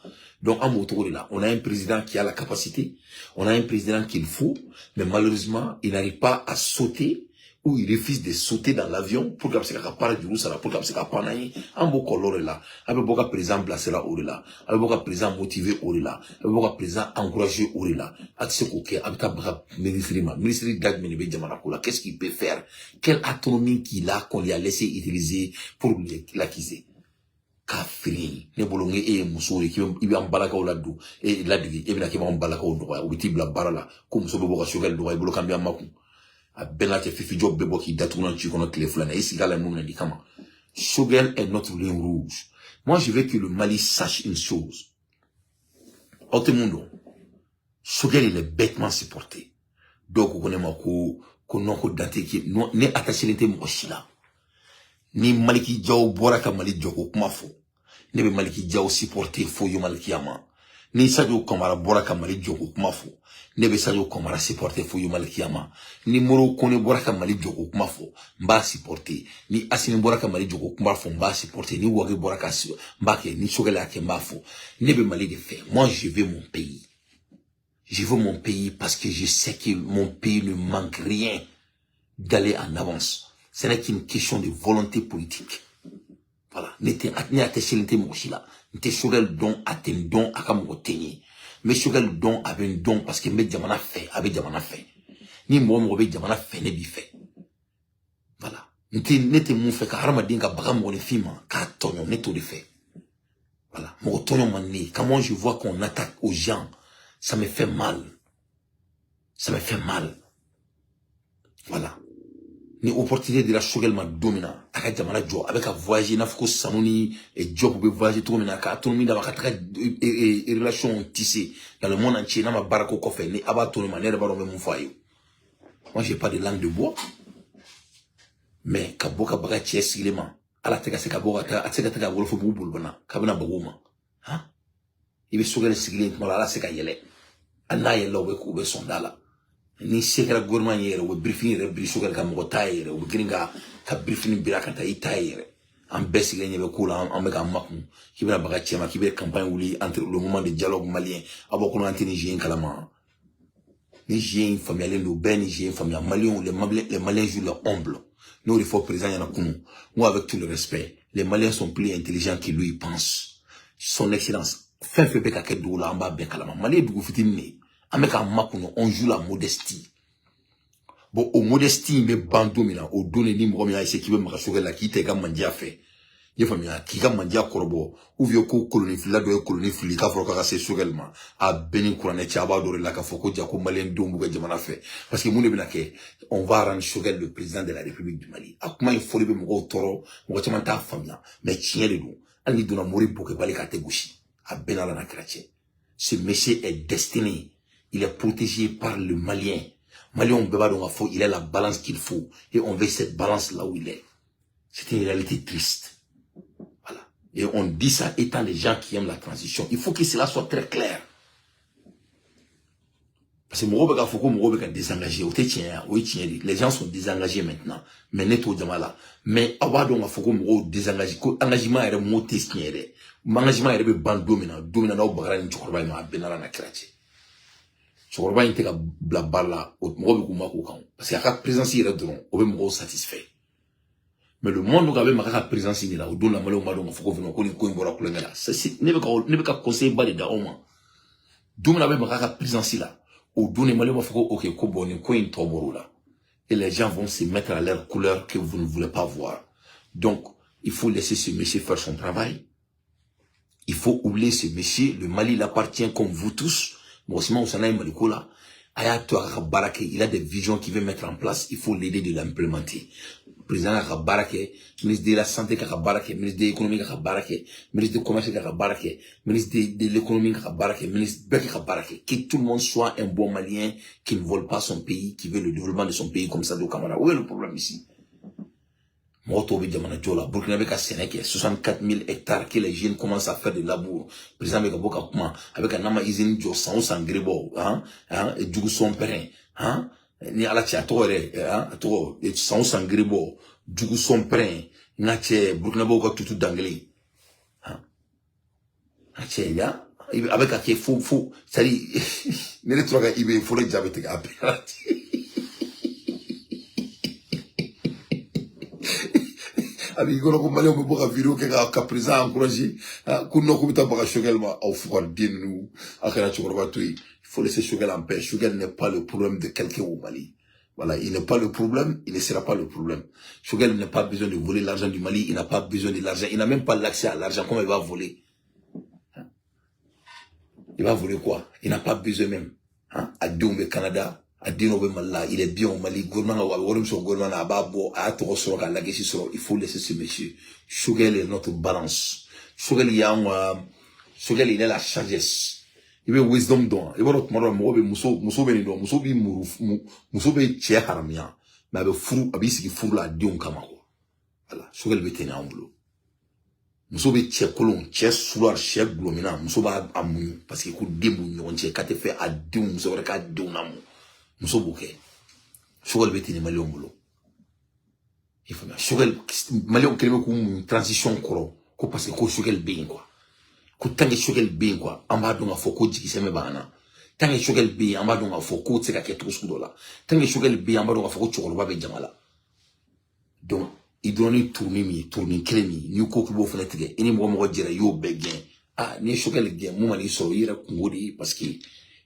Donc, en moto, là, on a un président qui a la capacité, on a un président qu'il faut, mais malheureusement, il n'arrive pas à sauter, ou il refuse de sauter dans l'avion pour qu'il puisse parler du Roussala, pour qu'il puisse parler, en beaucoup de là, avec beaucoup de président placé là, ou là, avec beaucoup de président motivé, ou là, avec beaucoup de président encouragé, ou là, à ce qu'auquel, avec un ministre d'Administration, Djamanakula, qu'est-ce qu'il peut faire? Quelle autonomie qu'il a qu'on lui a laissé utiliser pour l'acquiser? Kafiri ne bolonge e musori ki ibi ambalaka oladu e ladigi e bina ki ba ambalaka odoya ubiti bla barala ko muso be boka Choguel doya bolo kambia maku a benate fifi job be boki datuna ci kono clé flana ici gala mun ndi kama Choguel est notre ligne rouge. Moi je veux que le Mali sache une chose. Autre monde Choguel il est bêtement supporté. Donc on connaît mako ko non ko dante ki ne attaché l'était mo shila. Ni Maliki Diaw Boraka Mali Djoko Kumafo. Ne be Maliki Diaw supporter fo yo Malikiyama. Ni Sadio Kamara Boraka Mali Djoko Kumafo. Ne be Sadio Kamara supporter fo yo Malikiyama. Ni Moro Kone Boraka Mali Djoko Kumafo. Mba supporter. Ni Asini Boraka Mali Djoko Kumafo. Mba supporter. Ni Wage Boraka Mbake. Ni Choguel Ake Mbafo. Ne be Mali de fait. Moi je veux mon pays. Je veux mon pays parce que je sais que mon pays ne manque rien d'aller en avance. Ce n'est qu'une question de volonté politique. Voilà. N'était attaché l'était mochila. N'était Choguel don atten don akamu tenye. Mais Choguel don avait un don parce que met Djamana fait, avait Djamana fait. Ni moi m'obé Djamana fait, ne bi fait. Voilà. N'était mon fait, car Ramadinga Bram ou les films, car tonyon, n'est tout de fait. Voilà. Mon tonyon mané. Quand moi je vois qu'on attaque aux gens, ça me fait mal. Ça me fait mal. Voilà. ni opportunité de la Choguel ma domina aka jamana jo avec a voyager na foko sanoni et job be voyager tout mina ka autonomie da ka relation tissée dans le monde entier na ma barako ko fait ni aba to ma ne ba ro me foyer. Moi j'ai pas de langue de bois mais ka boka baga tiesilema ala teka se ka boka ta ateka teka wolo fo bubul bana ka bana baguma ha ibe Choguel sigile mala ala se ka yele ana yele obe ko be sondala ni sekra gouvernement yere wo briefing re brief Choguel ka mo tayere wo gringa ka briefing biraka ta itayere am besile nyebe kula am ka makmu kibra baga chema kibe campagne wuli entre le moment de dialogue malien aboko no antini jien kalama ni jien familial no ben jien familial malien les maliens jouent leur ombre nous il faut présent yana kunu moi avec tout le respect les maliens sont plus intelligents que lui pense son excellence fait beka ke doula amba be kalama malien dugu fitini ameka makuno on joue la modestie bon au modestie mais bando mina au donné ni mo mi ese ki be maka Choguel la ki te ga mandia fait ye famia ki ga mandia korbo ou vieux ko colonie fila do colonie fili ka foro ka se Choguel ma a beni kurane ti aba do la ka foko dia ko malien dombu ga jamana fait parce que mune bina ke on va rendre Choguel le président de la République du Mali akuma il faut le be mo toro mo chama ta famia mais tien de do ali do na mori boke bali ka te gushi a benala na chrétien ce monsieur est destiné. Il est protégé par le Malien. Malien, on peut pas donc il a la balance qu'il faut. Et on veut cette balance là où il est. C'est une réalité triste. Voilà. Et on dit ça étant les gens qui aiment la transition. Il faut que cela soit très clair. Parce que Mourobe Foucault, Mourobe est désengagé. Les gens sont désengagés maintenant. Mais net au Djamala. Mais Awadon Foucault, Mourobe désengagé. Engagement est monté ce qui est. Engagement est dominant. Dominant au Bagran, Tchokorba, ma Benala na Krati. Tchokorba, il était à Blabala, au Mourobe Koumakou. Parce qu'il y a la présence, il est dedans. Au Mourobe satisfait. Mais le monde où avait ma présence, il est là. Au don la Malo Madon, Foucault, venons, qu'on y voit la couleur là. C'est, n'est pas conseil bas de Daoma. Doum la ma présence là. Au donné malheureusement faut ok koboni coin toborula et les gens vont se mettre à leur couleur que vous ne voulez pas voir. Donc il faut laisser ce monsieur faire son travail. Il faut oublier ce monsieur. Le Mali l'appartient comme vous tous. Moi aussi moi Sanaï Malikola Ayato Barake, il a des visions qu'il veut mettre en place. Il faut l'aider de l'implémenter. Président Kabarake, ministre de la santé Kabarake, ministre de l'économie Kabarake, ministre de commerce Kabarake, ministre de l'économie Kabarake, ministre de Kabarake. Que tout le monde soit un bon Malien qui ne vole pas son pays, qui veut le développement de son pays comme ça de Camara. Où est le problème ici? Motobi Djamana Djola, Burkina Faso, Sénégal, 64 000 hectares que les jeunes commencent à faire de labour. Président Mekaboka Kuma, avec un nama izine jo sans grebo, et du son père, ni ala tia tore to sans grebo du son père, nache Burkina Faso tout d'anglais. Nache ya, avec un qui fou, ça dit, ne le trouvez il faut le diabète à abi golo ko malio bo ka vidéo ke ka président encourager ku no ko bita ba Choguel ma au fouar dinu akara Tchokorba toy. Il faut laisser Choguel en paix. Choguel n'est pas le problème de quelqu'un au Mali. Voilà, il n'est pas le problème, il ne sera pas le problème. Choguel n'a pas besoin de voler l'argent du Mali, il n'a pas besoin de l'argent, il n'a même pas l'accès à l'argent. Comment il va voler? Il va voler quoi? Il n'a pas besoin même. À Doumbe Canada, il est bien au Mali, il faut laisser ce monsieur. Choguel est notre balance. Choguel il a la sagesse. Il veut wisdom don. Il veut notre maro muso be tche haramia. Mais avec fou, avec ce qui fout la dion kamako. Voilà. Choguel veut tenir en boulot. Muso be tche kolon, tche soulard, tche glomina, muso ba amu. Parce qu'il coûte des mouillons, tche kate fait à dion, muso va ka dion namu. Muso bouquet. Choguel veut tenir Mali en boulot. Il faut bien. Choguel, Mali en kelme une transition koro. Ko parce que Choguel bien quoi. Ko tangi Choguel bien quoi. Amba donga foko jiki seme bana. Tangi Choguel bien, amba donga foko tseka ketu sudola. Tangi Choguel bien, amba donga foko Tchokorba be jamala. Donc, il donne tourner kremi, ni ko kubo fenêtre. Ini mo dira yo begin. Ah, ni Choguel gen, mo mani so yira kungodi parce que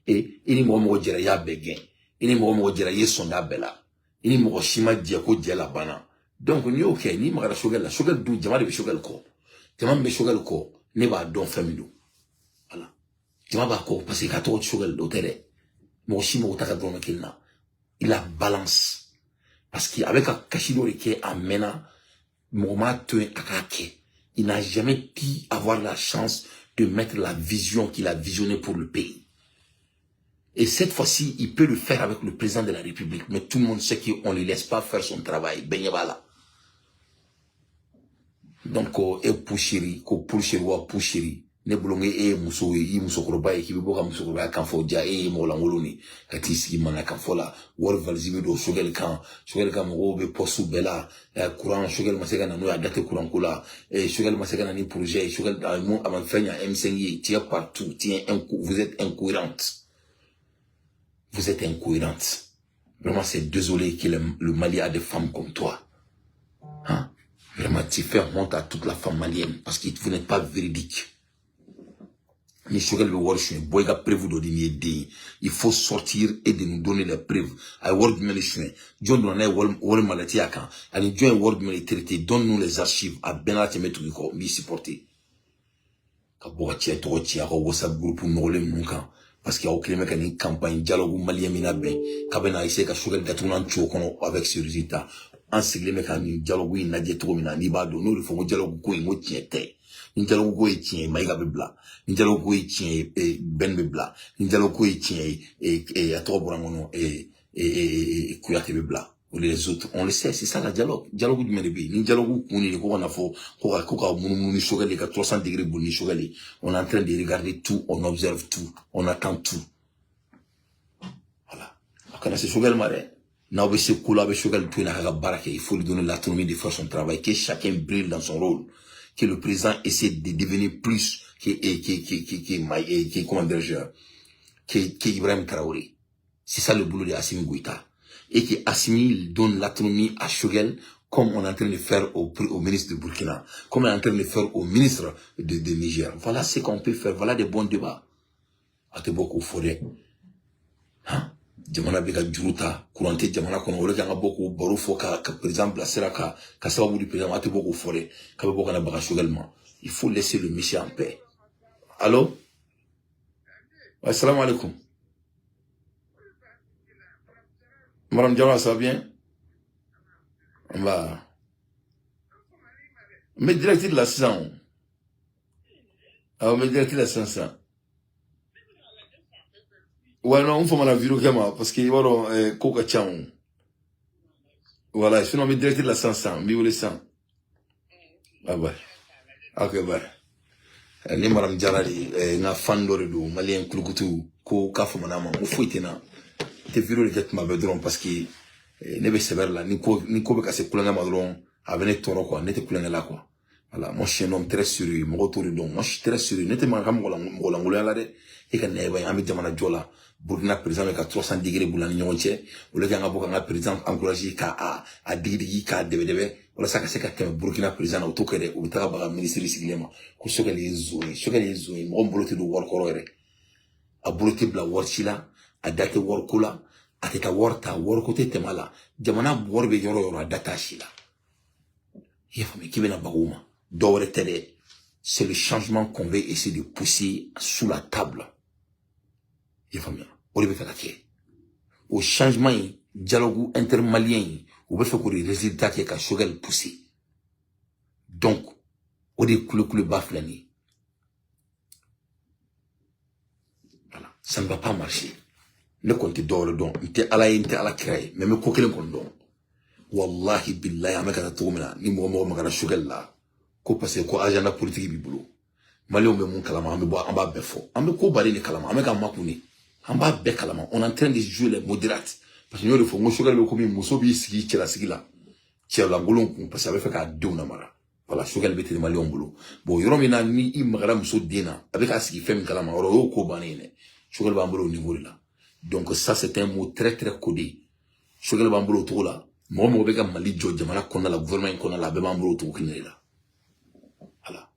ini mo dira ya begin. Ini mo dira yesonda bela. Ini mo shima dia ko dia la bana. Donc ni ok ni magara Choguel la Choguel du jama de Choguel ko. Jama be Choguel ko ne ba don famille. Voilà. Jama ba ko parce que ka to Choguel do tere. Mo shima o taka don kilna. Il a balance. Parce qu'avec un Kashido qui est amena, il n'a jamais pu avoir la chance de mettre la vision qu'il a visionnée pour le pays. Et cette fois-ci, il peut le faire avec le président de la République. Mais tout le monde sait qu'on ne lui laisse pas faire son travail. Benyabala. Donc, et pouchiri, pouchiri. Ne boulonge e muso yi muso koroba e kibi boka muso koroba kan fo dia e mo langoloni kati sigi mana kan fo la wor valzibe do shogel kan mo be posu bela courant shogel masega na no ya date courant kula shogel masega na ni projet shogel mo amanfanya M5 tia partout vous êtes incohérente. Vous êtes incohérente. Vraiment c'est désolé que le Mali a des femmes comme toi. Hein? Vraiment tu fais honte à toute la femme malienne parce que vous n'êtes pas véridique. Il faut sortir et de nous donner les preuves. Donne-nous les archives. À Benat et Metuiko, m'y supporter. Parce qu'il y a aucune campagne, dialogue malien minabe. Kabena essaie qu'à choisir d'atounan chokono avec ce résultat. En sigle mécanique, dialogue n'a dit trop mina, ni bado, nous le faisons dialogue quoi, il tiete. Ninjalo ko tien maiga bebla ninjalo ko tien ben bebla ninjalo ko tien atobo rangono kuyate bebla ou les autres on le sait c'est ça la dialogue du menebi ninjalo ko ni ko na fo ko munu shogale ka 300 degrés boni shogale on est en train de regarder tout on observe tout on attend tout voilà quand c'est shogale mare na obe se kula be shogale tout na ka barake il faut lui donner l'autonomie de faire son travail que chacun brille dans son rôle que le président essaie de devenir plus que Ibrahim Traoré. C'est ça le boulot de Assimi Goïta. Et que Assimi donne l'autonomie à Shogel, comme on est en train de faire au ministre de Burkina, comme on est en train de faire au ministre de Niger. Voilà ce qu'on peut faire. Voilà des bons débats. A te beaucoup forêt. Hein? Jamana beka juruta, courante jamana kono wole kanga beaucoup barufo ka par exemple la seraka ka sababu du président a te beaucoup forêt, ka beaucoup na baka également. Il faut laisser le monsieur en paix. Allô? Assalamu alaikum. Madame Diallo, ça va bien? Bah. Mais directeur de la 600. Ah, mais directeur de la 500. Ouais, non, on fait la vidéo parce que voilà, Coca Chang. Voilà, sinon, mais directeur de la 500, mais vous le 100. Ah ouais. Ok, bah. Les madame Djalali, na fan d'Oredo, malien Kulukutu, ko Kafumanama, ou fouetena. Te vidéo de tête ma bedron parce que, ne be sévère là, ni ko beka se kulanga madron, avec toro quoi, n'était kulanga là quoi. Voilà, moi je suis un homme très sérieux, mon retour de don, moi je suis très sérieux, n'était pas un moulin là de, et quand il y a un jamana jola, Burkina président avec 300 degrés boulani nyonche, ou le gars a président encouragé à digi, à debe, ou la saka Burkina président au tokere, ou le travail ministre siglema, que ce que les zones, mon boloté de war corore, a boloté bla warchila, a date war kula, a teta warta, war côté temala, jamana warbe yoro a data shila. Il faut me qui vient à Barouma. C'est le changement qu'on veut essayer de pousser sous la table. Il faut me au changement, dialogue intermalien, on veut faire que les résultats qui est Shogel poussé. Donc, on dit que le baflani. Voilà. Ça ne va pas marcher. Ne comptez d'or le don. Il était à la créer. Mais me coquille le don. Wallahi billahi ameka tatumina ni mo magana Shogel la ko parce ko agenda politique bi bulo mali on be mon kalama ambe bo amba befo ambe ko bari ni kalama ameka makuni amba be kalama on est en train de jouer les modérates parce que nous le faut mo Shogel be ko mi muso bi sigi ci la sigila ci la ngolon ko parce que avec ka dew na mara voilà Shogel be te mali on bulo bo yoro mi na ni i magana muso dina avec a sigi fem kalama oro ko banene Shogel ba mbulo au niveau là donc ça c'est un mot très très codé Shogel ba mbulo to là moi beka mali jo jamana kona la gouvernement kona la be mambro to kinela voilà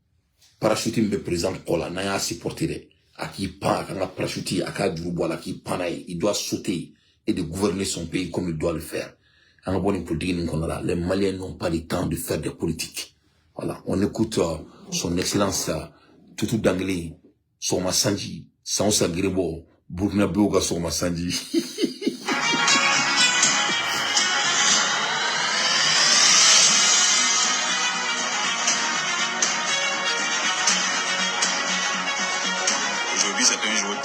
parachute me présent kola na ya supporter de aki pa aka parachute aka dubo la ki panai il doit sauter et de gouverner son pays comme il doit le faire en bonne politique kona la les Maliens n'ont pas le temps de faire des politiques voilà on écoute son excellence Tutu Danglé Soma Sanji sans Sagrebo Burkina Boga Soma Sanji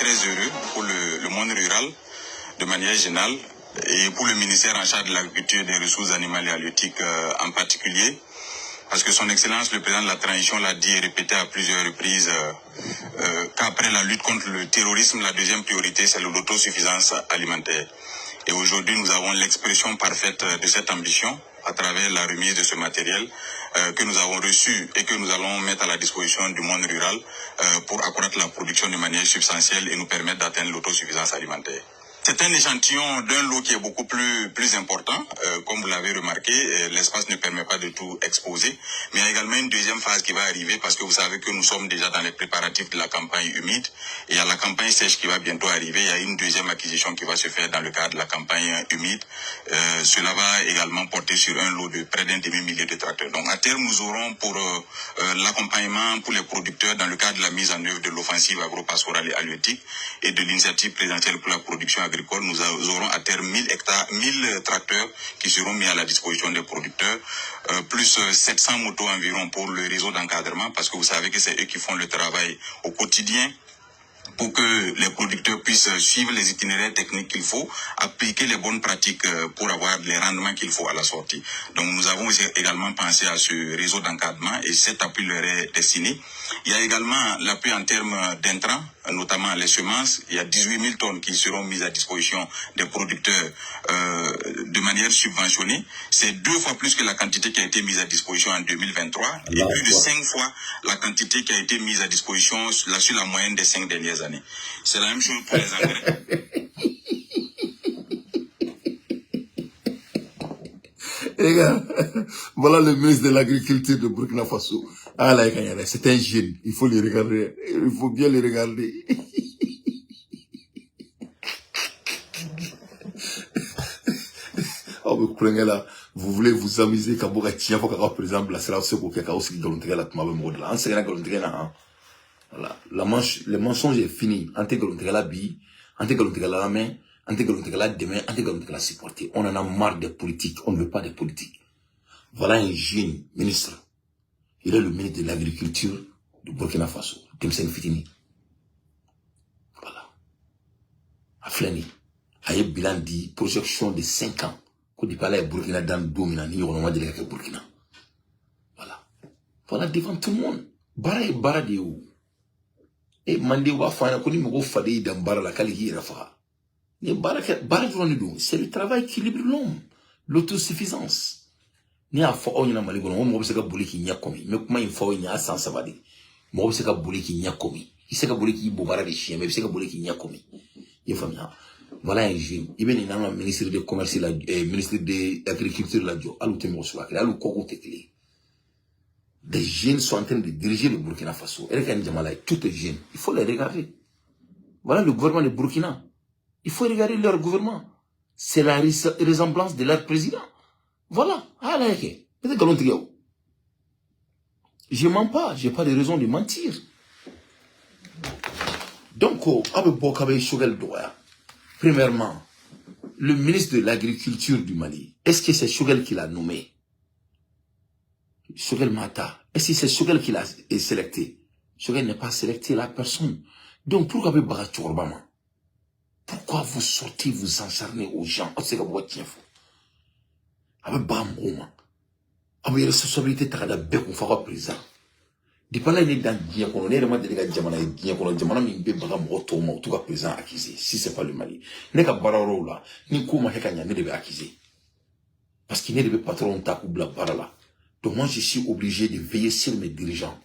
très heureux pour le monde rural de manière générale et pour le ministère en charge de l'agriculture et des ressources animales et halieutiques en particulier. Parce que son Excellence, le président de la transition, l'a dit et répété à plusieurs reprises qu'après la lutte contre le terrorisme, la deuxième priorité, c'est l'autosuffisance alimentaire. Et aujourd'hui, nous avons l'expression parfaite de cette ambition à travers la remise de ce matériel que nous avons reçu et que nous allons mettre à la disposition du monde rural pour accroître la production de manière substantielle et nous permettre d'atteindre l'autosuffisance alimentaire. C'est un échantillon d'un lot qui est beaucoup plus important. Comme vous l'avez remarqué, l'espace ne permet pas de tout exposer. Mais il y a également une deuxième phase qui va arriver parce que vous savez que nous sommes déjà dans les préparatifs de la campagne humide. Et il y a la campagne sèche qui va bientôt arriver. Il y a une deuxième acquisition qui va se faire dans le cadre de la campagne humide. Cela va également porter sur un lot de près d'un demi-millier de tracteurs. Donc à terme, nous aurons pour l'accompagnement pour les producteurs dans le cadre de la mise en œuvre de l'offensive agro-pastorale et halieutique et de l'initiative présidentielle pour la production agricole. Nous aurons à terme 1000 tracteurs qui seront mis à la disposition des producteurs, plus 700 motos environ pour le réseau d'encadrement, parce que vous savez que c'est eux qui font le travail au quotidien pour que les producteurs puissent suivre les itinéraires techniques qu'il faut, appliquer les bonnes pratiques pour avoir les rendements qu'il faut à la sortie. Donc nous avons aussi également pensé à ce réseau d'encadrement et cet appui leur est destiné. Il y a également l'appui en termes d'intrants, notamment les semences. Il y a 18 000 tonnes qui seront mises à disposition des producteurs de manière subventionnée. C'est 2 fois plus que la quantité qui a été mise à disposition en 2023 et plus de 5 fois la quantité qui a été mise à disposition sur la moyenne des 5 dernières années. C'est la même chose pour les engrais. Les gars, voilà le ministre de l'Agriculture de Burkina Faso. Ah là, c'est un jeune. Il faut le regarder. Il faut bien le regarder. Oh, mais prenez là. Vous voulez vous amuser quand vous êtes tiens, faut qu'à présent, là, c'est là aussi pour qu'il y ait aussi galontier là, tout ma mode là. En c'est là galontier là, voilà. Le mensonge est fini. Ante galontier là, bi. Ante galontier là, la main. Ante galontier là, demain. Ante galontier là, supporter. On en a marre des politiques. On ne veut pas des politiques. Voilà un jeune ministre. Il est le ministre de l'Agriculture de Burkina Faso. Temsen Fitini. Voilà. Aflani. Aye bilan dit projection de 5 ans. Quand il parle de Burkina dans le domaine, il y a de Burkina. Voilà. Voilà devant tout le monde. Bara et bara de où. Et mande wa fana koni mo fade dans bara la kali rafa. Ne bara c'est le travail qui libère l'homme. L'autosuffisance. Ni a fa onya mali gono mo be se ka boli ki nya komi me kuma in fa onya san sabade mo be se ka boli ki nya komi il se ka boli ki bobara de chien me se ka boli ki nya komi il famia voilà un jeune il vient dans le ministre de commerce la ministre de l'agriculture la jo alu te mo so akira alu ko te clé des jeunes sont en train de diriger le Burkina Faso et quand jamala tout est jeune il faut les regarder voilà le gouvernement de Burkina il faut regarder leur gouvernement c'est la ressemblance de leur président. Voilà. Ah là, je mens pas, j'ai pas de raison de mentir. Donc, premièrement, le ministre de l'Agriculture du Mali, est-ce que c'est Choguel qui l'a nommé? Choguel Mata, est-ce que c'est Choguel qui l'a sélecté? Choguel n'est pas sélecté la personne. Donc, pourquoi vous sortez, vous encharnez aux gens? Avec Bambouma, avec responsabilité de la bec ou fera président. Di pas là il est dans bien qu'on est vraiment délégué jamana bien qu'on jamana mi be baga mo to mo tout cas président accusé si c'est pas le Mali. Ne ka bararo là ni ko ma hekanya ne debe accusé. Parce qu'il n'est pas patron ta ou bla barala. Donc moi je suis obligé de veiller sur mes dirigeants.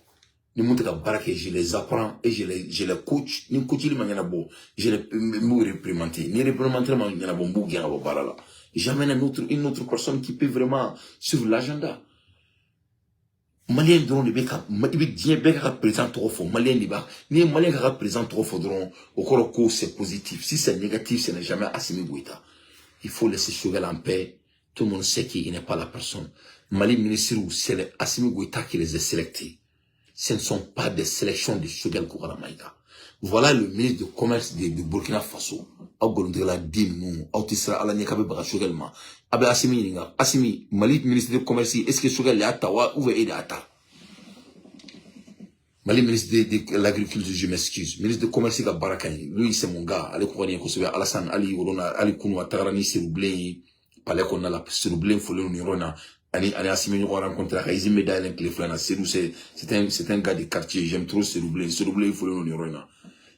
Ni monte ka barake je les apprends et je les coach ni coach li manyana bo je les me réprimander ni réprimander manyana bo mbu gena bo barala. J'amène une autre personne qui peut vraiment suivre l'agenda. Malien dron de beka, il bien beka présent trop fort. Malien liba, ni malien qui présent trop fort dron. Au corps c'est positif. Si c'est négatif, ce n'est jamais Assimi Goïta. Il faut laisser Choguel en paix. Tout le monde sait qu'il n'est pas la personne. Mali ministre c'est Assimi Goïta qui les a sélectés. Ce ne sont pas des sélections de Choguel Kourala Maïga. Voilà le ministre de commerce de Burkina Faso. Assimi, Mali ministre de commerce, est-ce que Choguel est à Tawa ou est à Ata? Mali ministre de l'agriculture, je m'excuse. Ministre de commerce ka Barakani, lui c'est mon gars. Ale ko ni ko sebe Alassane Ali Orona Ali Kunu Tagarani Seroublé palais qu'on a la Seroublé folé ni Rona. Ani Assimi nous rencontré à Izime Medal les frères Serou c'est un gars de quartier, j'aime trop Seroublé folé ni Rona.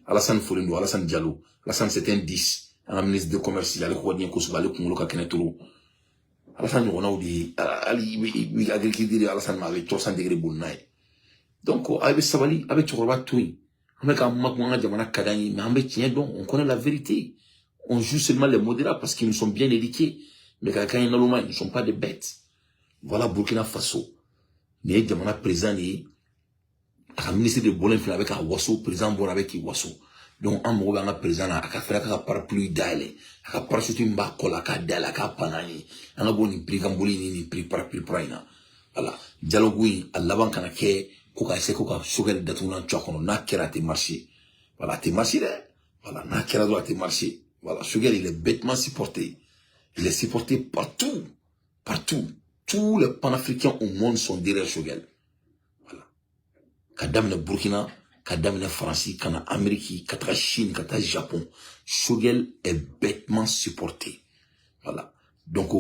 Alassane folé nous Alassane Diallo. Alassane c'est un 10. Un ministre de commerce, il a le ko ni ko sebe Ale Kunu ka kenetoro. Alassane on a dit Ali agriculture Alassane ma avec 300 degrés bonnaï. Donc, avec Sabali, avec Tchoroba Toui, on connaît la vérité. On joue seulement les modérats parce qu'ils nous sont bien éduqués. Mais quand ils ne sont pas des bêtes. Voilà Burkina Faso. Mais il y a un président, un ministre de Bolin avec un Wasso, président Bon avec un Wasso. Donc, un mot un président, un parapluie d'aile, un parachute mba kola, un d'aile, un panani, un bon prix Gamboli, ni prix parapluie praina. Voilà. Dialogue, à l'avant qu'on a fait, koka essaie koka sugar datuna chokono na kera te marché voilà te marché voilà na kera doit te marché voilà sugar il est bêtement supporté, il est supporté partout tous les panafricains au monde sont derrière sugar voilà kadam na Burkina kadam na France kana Amérique kata Chine kata Japon sugar est bêtement supporté voilà donc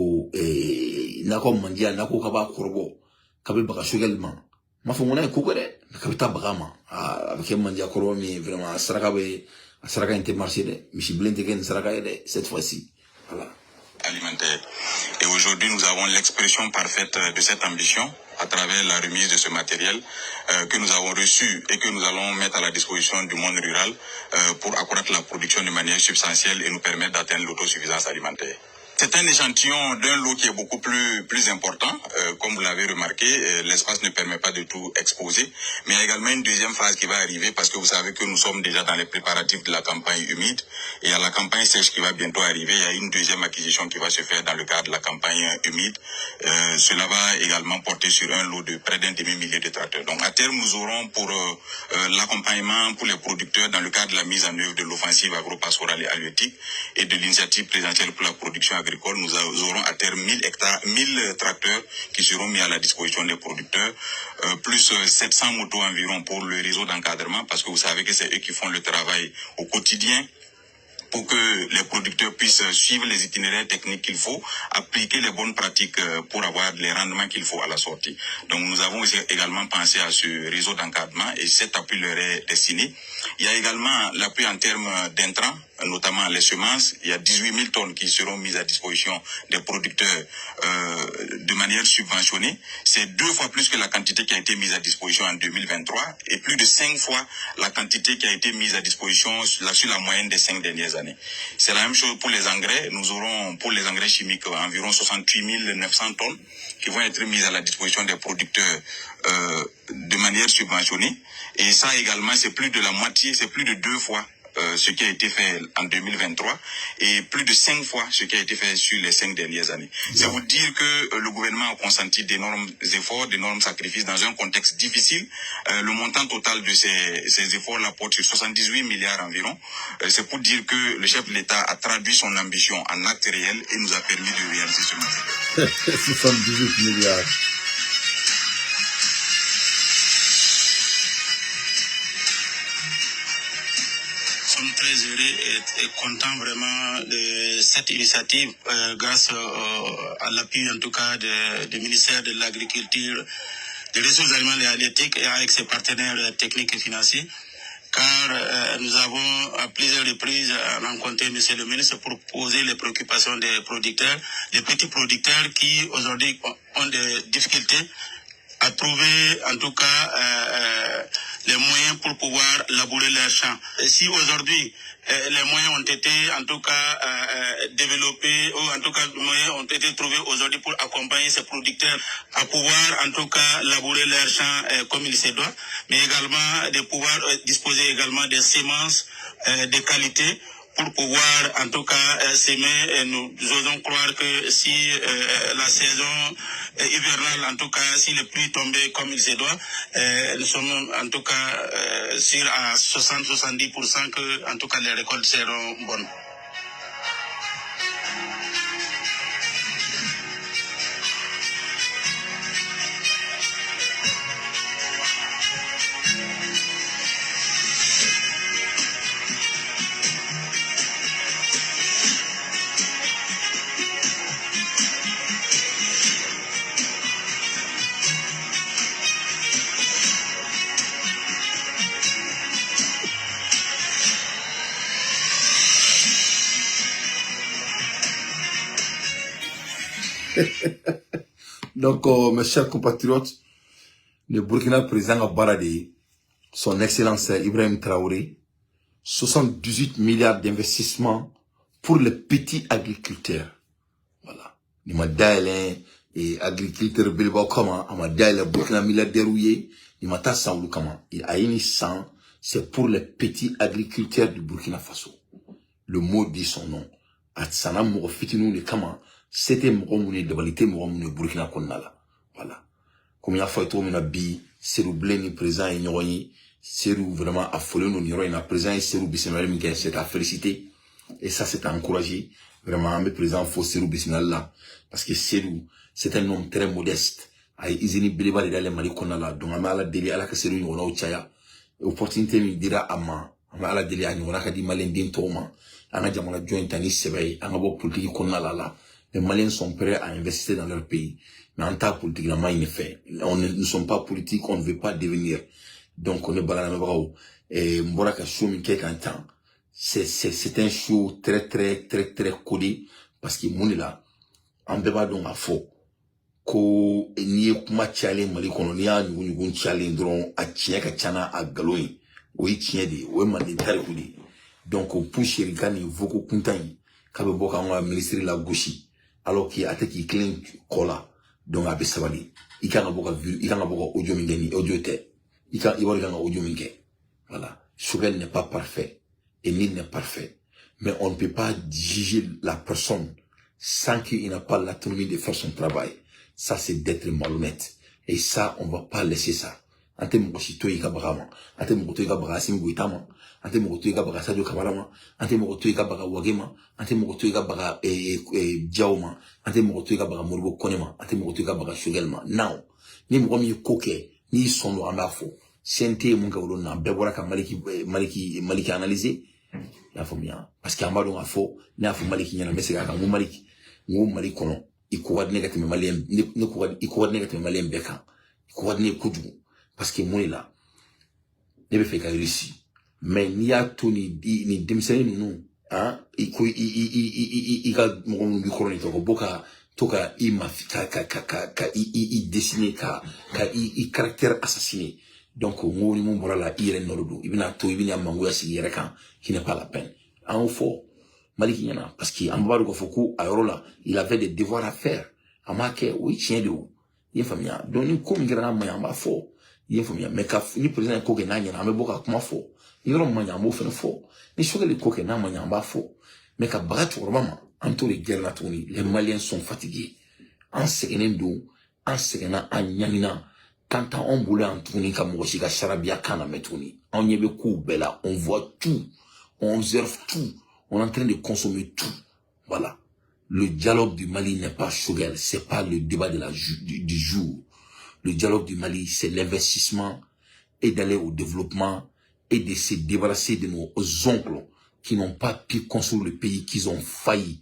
nako mondial nako kaba korbo kabe baka sugar man ma fo mona ko gode kabita bagama avec mandia koro mi vraiment saraka inte marché de mi blende ken saraka de cette fois-ci voilà alimentaire. Et aujourd'hui, nous avons l'expression parfaite de cette ambition à travers la remise de ce matériel que nous avons reçu et que nous allons mettre à la disposition du monde rural pour accroître la production de manière substantielle et nous permettre d'atteindre l'autosuffisance alimentaire. C'est un échantillon d'un lot qui est beaucoup plus important. Comme vous l'avez remarqué, l'espace ne permet pas de tout exposer. Mais il y a également une deuxième phase qui va arriver parce que vous savez que nous sommes déjà dans les préparatifs de la campagne humide. Et à la campagne sèche qui va bientôt arriver, il y a une deuxième acquisition qui va se faire dans le cadre de la campagne humide. Cela va également porter sur un lot de près d'un demi-millier de tracteurs. Donc à terme, nous aurons pour l'accompagnement pour les producteurs dans le cadre de la mise en œuvre de l'offensive agro-pastorale et halieutique et de l'initiative présidentielle pour la production agricole, nous aurons à terme 1000 tracteurs qui seront mis à la disposition des producteurs, plus 700 motos environ pour le réseau d'encadrement, parce que vous savez que c'est eux qui font le travail au quotidien pour que les producteurs puissent suivre les itinéraires techniques qu'il faut, appliquer les bonnes pratiques pour avoir les rendements qu'il faut à la sortie. Donc nous avons aussi également pensé à ce réseau d'encadrement et cet appui leur est destiné. Il y a également l'appui en termes d'intrants, notamment les semences. Il y a 18 000 tonnes qui seront mises à disposition des producteurs de manière subventionnée. C'est 2 fois plus que la quantité qui a été mise à disposition en 2023 et plus de 5 fois la quantité qui a été mise à disposition sur la moyenne des 5 dernières années. C'est la même chose pour les engrais. Nous aurons pour les engrais chimiques environ 68 900 tonnes qui vont être mises à la disposition des producteurs de manière subventionnée. Et ça également, c'est plus de la moitié, c'est plus de 2 fois ce qui a été fait en 2023 et plus de 5 fois ce qui a été fait sur les 5 dernières années. C'est vous dire que le gouvernement a consenti d'énormes efforts, d'énormes sacrifices dans un contexte difficile. Le montant total de ces efforts-là porte sur 78 milliards environ. C'est pour dire que le chef de l'État a traduit son ambition en actes réels et nous a permis de réaliser ce matériel. 78 milliards. Nous sommes très heureux et contents vraiment de cette initiative grâce à l'appui en tout cas du ministère de l'Agriculture, des Ressources alimentaires et halieutiques et avec ses partenaires techniques et financiers. Car nous avons à plusieurs reprises rencontré M. le ministre pour poser les préoccupations des producteurs, des petits producteurs qui aujourd'hui ont des difficultés à trouver en tout cas les moyens pour pouvoir labourer leurs champs. Et si aujourd'hui les moyens ont été en tout cas développés, ou en tout cas les moyens ont été trouvés aujourd'hui pour accompagner ces producteurs à pouvoir en tout cas labourer leurs champs comme il se doit, mais également de pouvoir disposer également des semences de qualité pour pouvoir en tout cas s'aimer. Nous osons croire que si la saison hivernale, en tout cas si les pluies tombaient comme il se doit, nous sommes en tout cas sûrs à 60-70% que en tout cas les récoltes seront bonnes. Donc, mes chers compatriotes, le Burkina président Barade, son excellence Ibrahim Traoré, 78 milliards d'investissements pour les petits agriculteurs. Voilà. Il m'a dit, et agriculteur Bilbao comment, il m'a dit, Burkina milliardaire il m'a dit, ça comment. Il a une 100, c'est pour les petits agriculteurs du Burkina Faso. Le mot dit son nom. Atsana Mogo Fitinou le Kama, c'était Mogomoune de Balité Mogomoune Burkina Konala. Voilà. Comme il a fait tout le monde, Serou Bleni présent et Nyoroyi, Serou vraiment affolé, nous Nyoroyi na présent et Serou Bissimala Miguel, c'est à féliciter. Et ça, c'est à encourager. Vraiment, mes présents, faut Serou Bissimala. Parce que Serou, c'est un homme très modeste. Aïe, Izini Bileba, les Mali Konala. Donc, à ma la délai, à la Serou Nyoroyi au Tchaya. Opportunité, me dira à ma la délai, à Nyoroyi, à di Malendin Toma. Anga jamana joint tani sebe anga bo politique konna la les Maliens sont prêts à investir dans leur pays mais en tant que politique la main fait on ne sommes pas politiques, on ne veut pas devenir, donc on est balana bravo et mboraka show mi temps c'est un show très collé parce que mon là en beba donc à faux ko ni kuma challenge mali kono ni a nyugun challenge dron a chieka chana a galoin oui tient de oui mali tare kudi. Donc, pour Chérigani, Voko Kuntaï, Kabeboka, on a ministre la gauche, alors qu'il a été clean cola, donc à Bessavali. Il y a un audio mingeni, audio te. Il y a un audio mingeni. Voilà. Choguel n'est pas parfait. Et Nil n'est parfait. Mais on ne peut pas juger la personne sans qu'il n'a pas l'autonomie de faire son travail. Ça, c'est d'être malhonnête. Et ça, on va pas laisser ça. Ante mokosito ika bagama, ante mokoto ika bagasim guitama, ante mokoto ika bagasadio kabarama, ante mokoto ika baga wagema, ante mokoto ika baga diaoma, ante mokoto ika baga moribo konema, ante mokoto ika baga shugelma. Now, ni mkomi koke, ni sono andafo, sente munga ulona, bebora ka maliki analyser, ya fomia, parce que amado ngafo, ni afo maliki nyana mesega ka maliki kono, ikuwad negative malien, ikuwad negative malien beka, ikuwad ne kudu. Parce que moi là, ne me fait qu'à réussir. Mais il y a tout ni démissionné nous, hein, il a mon micro ni toko boka toka il dessiné il caractère assassiné. Donc moi mon bora là il est nordo, il vient tout il vient mangoya sigere kan qui n'est pas la peine. En faux, Maliki yana parce que Ambaro Kofoku à Yorola, il avait des devoirs à faire. Amake oui tient de où. Il famille donc ni comme grand moyen ba faux. Il faut bien mais quand ni président koke na nyana me boka kuma fo ni ro manya mo fe fo ni choguel koke na manya ba fo mais ka bagat vraiment entre les guerres là les Maliens sont fatigués en sekenendo en sekena anyamina quand on boulait en tourner comme aussi ka charabia kana metuni on yebe ku bela on voit tout on observe tout on est en train de consommer tout. Voilà, le dialogue du Mali n'est pas choguel, c'est pas le débat de du jour. Le dialogue du Mali, c'est l'investissement et d'aller au développement et de se débarrasser de nos oncles qui n'ont pas pu construire le pays, qu'ils ont failli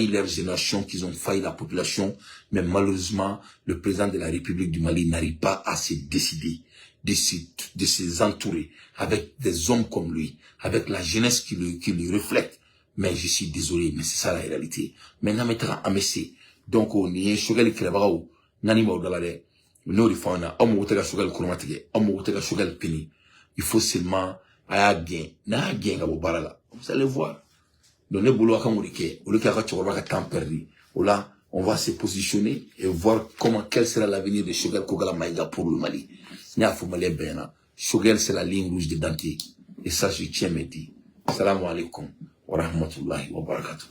leur génération, qu'ils ont failli la population. Mais malheureusement, le président de la République du Mali n'arrive pas à se décider, de se entourer avec des hommes comme lui, avec la jeunesse qui le reflète. Mais je suis désolé, mais c'est ça la réalité. Maintenant, mettra à messer. Donc, on y est, choguel krebarao, nani maudalade. Nous, les femmes, on m'a choguel chromatique, on m'a choguel pini. Il faut seulement, à gain, na gain, à barala. Vous allez voir. Donc, les boulots à Kamurike, au lieu qu'à temps perdu. Là, on va se positionner et voir quel sera l'avenir de Choguel Kogala Maïga pour le Mali. Nya fou Mali Bena. Choguel, c'est la ligne rouge de Dante. Et ça, je tiens à me dire. Salam alaikum wa rahmatullahi wa barakatuh.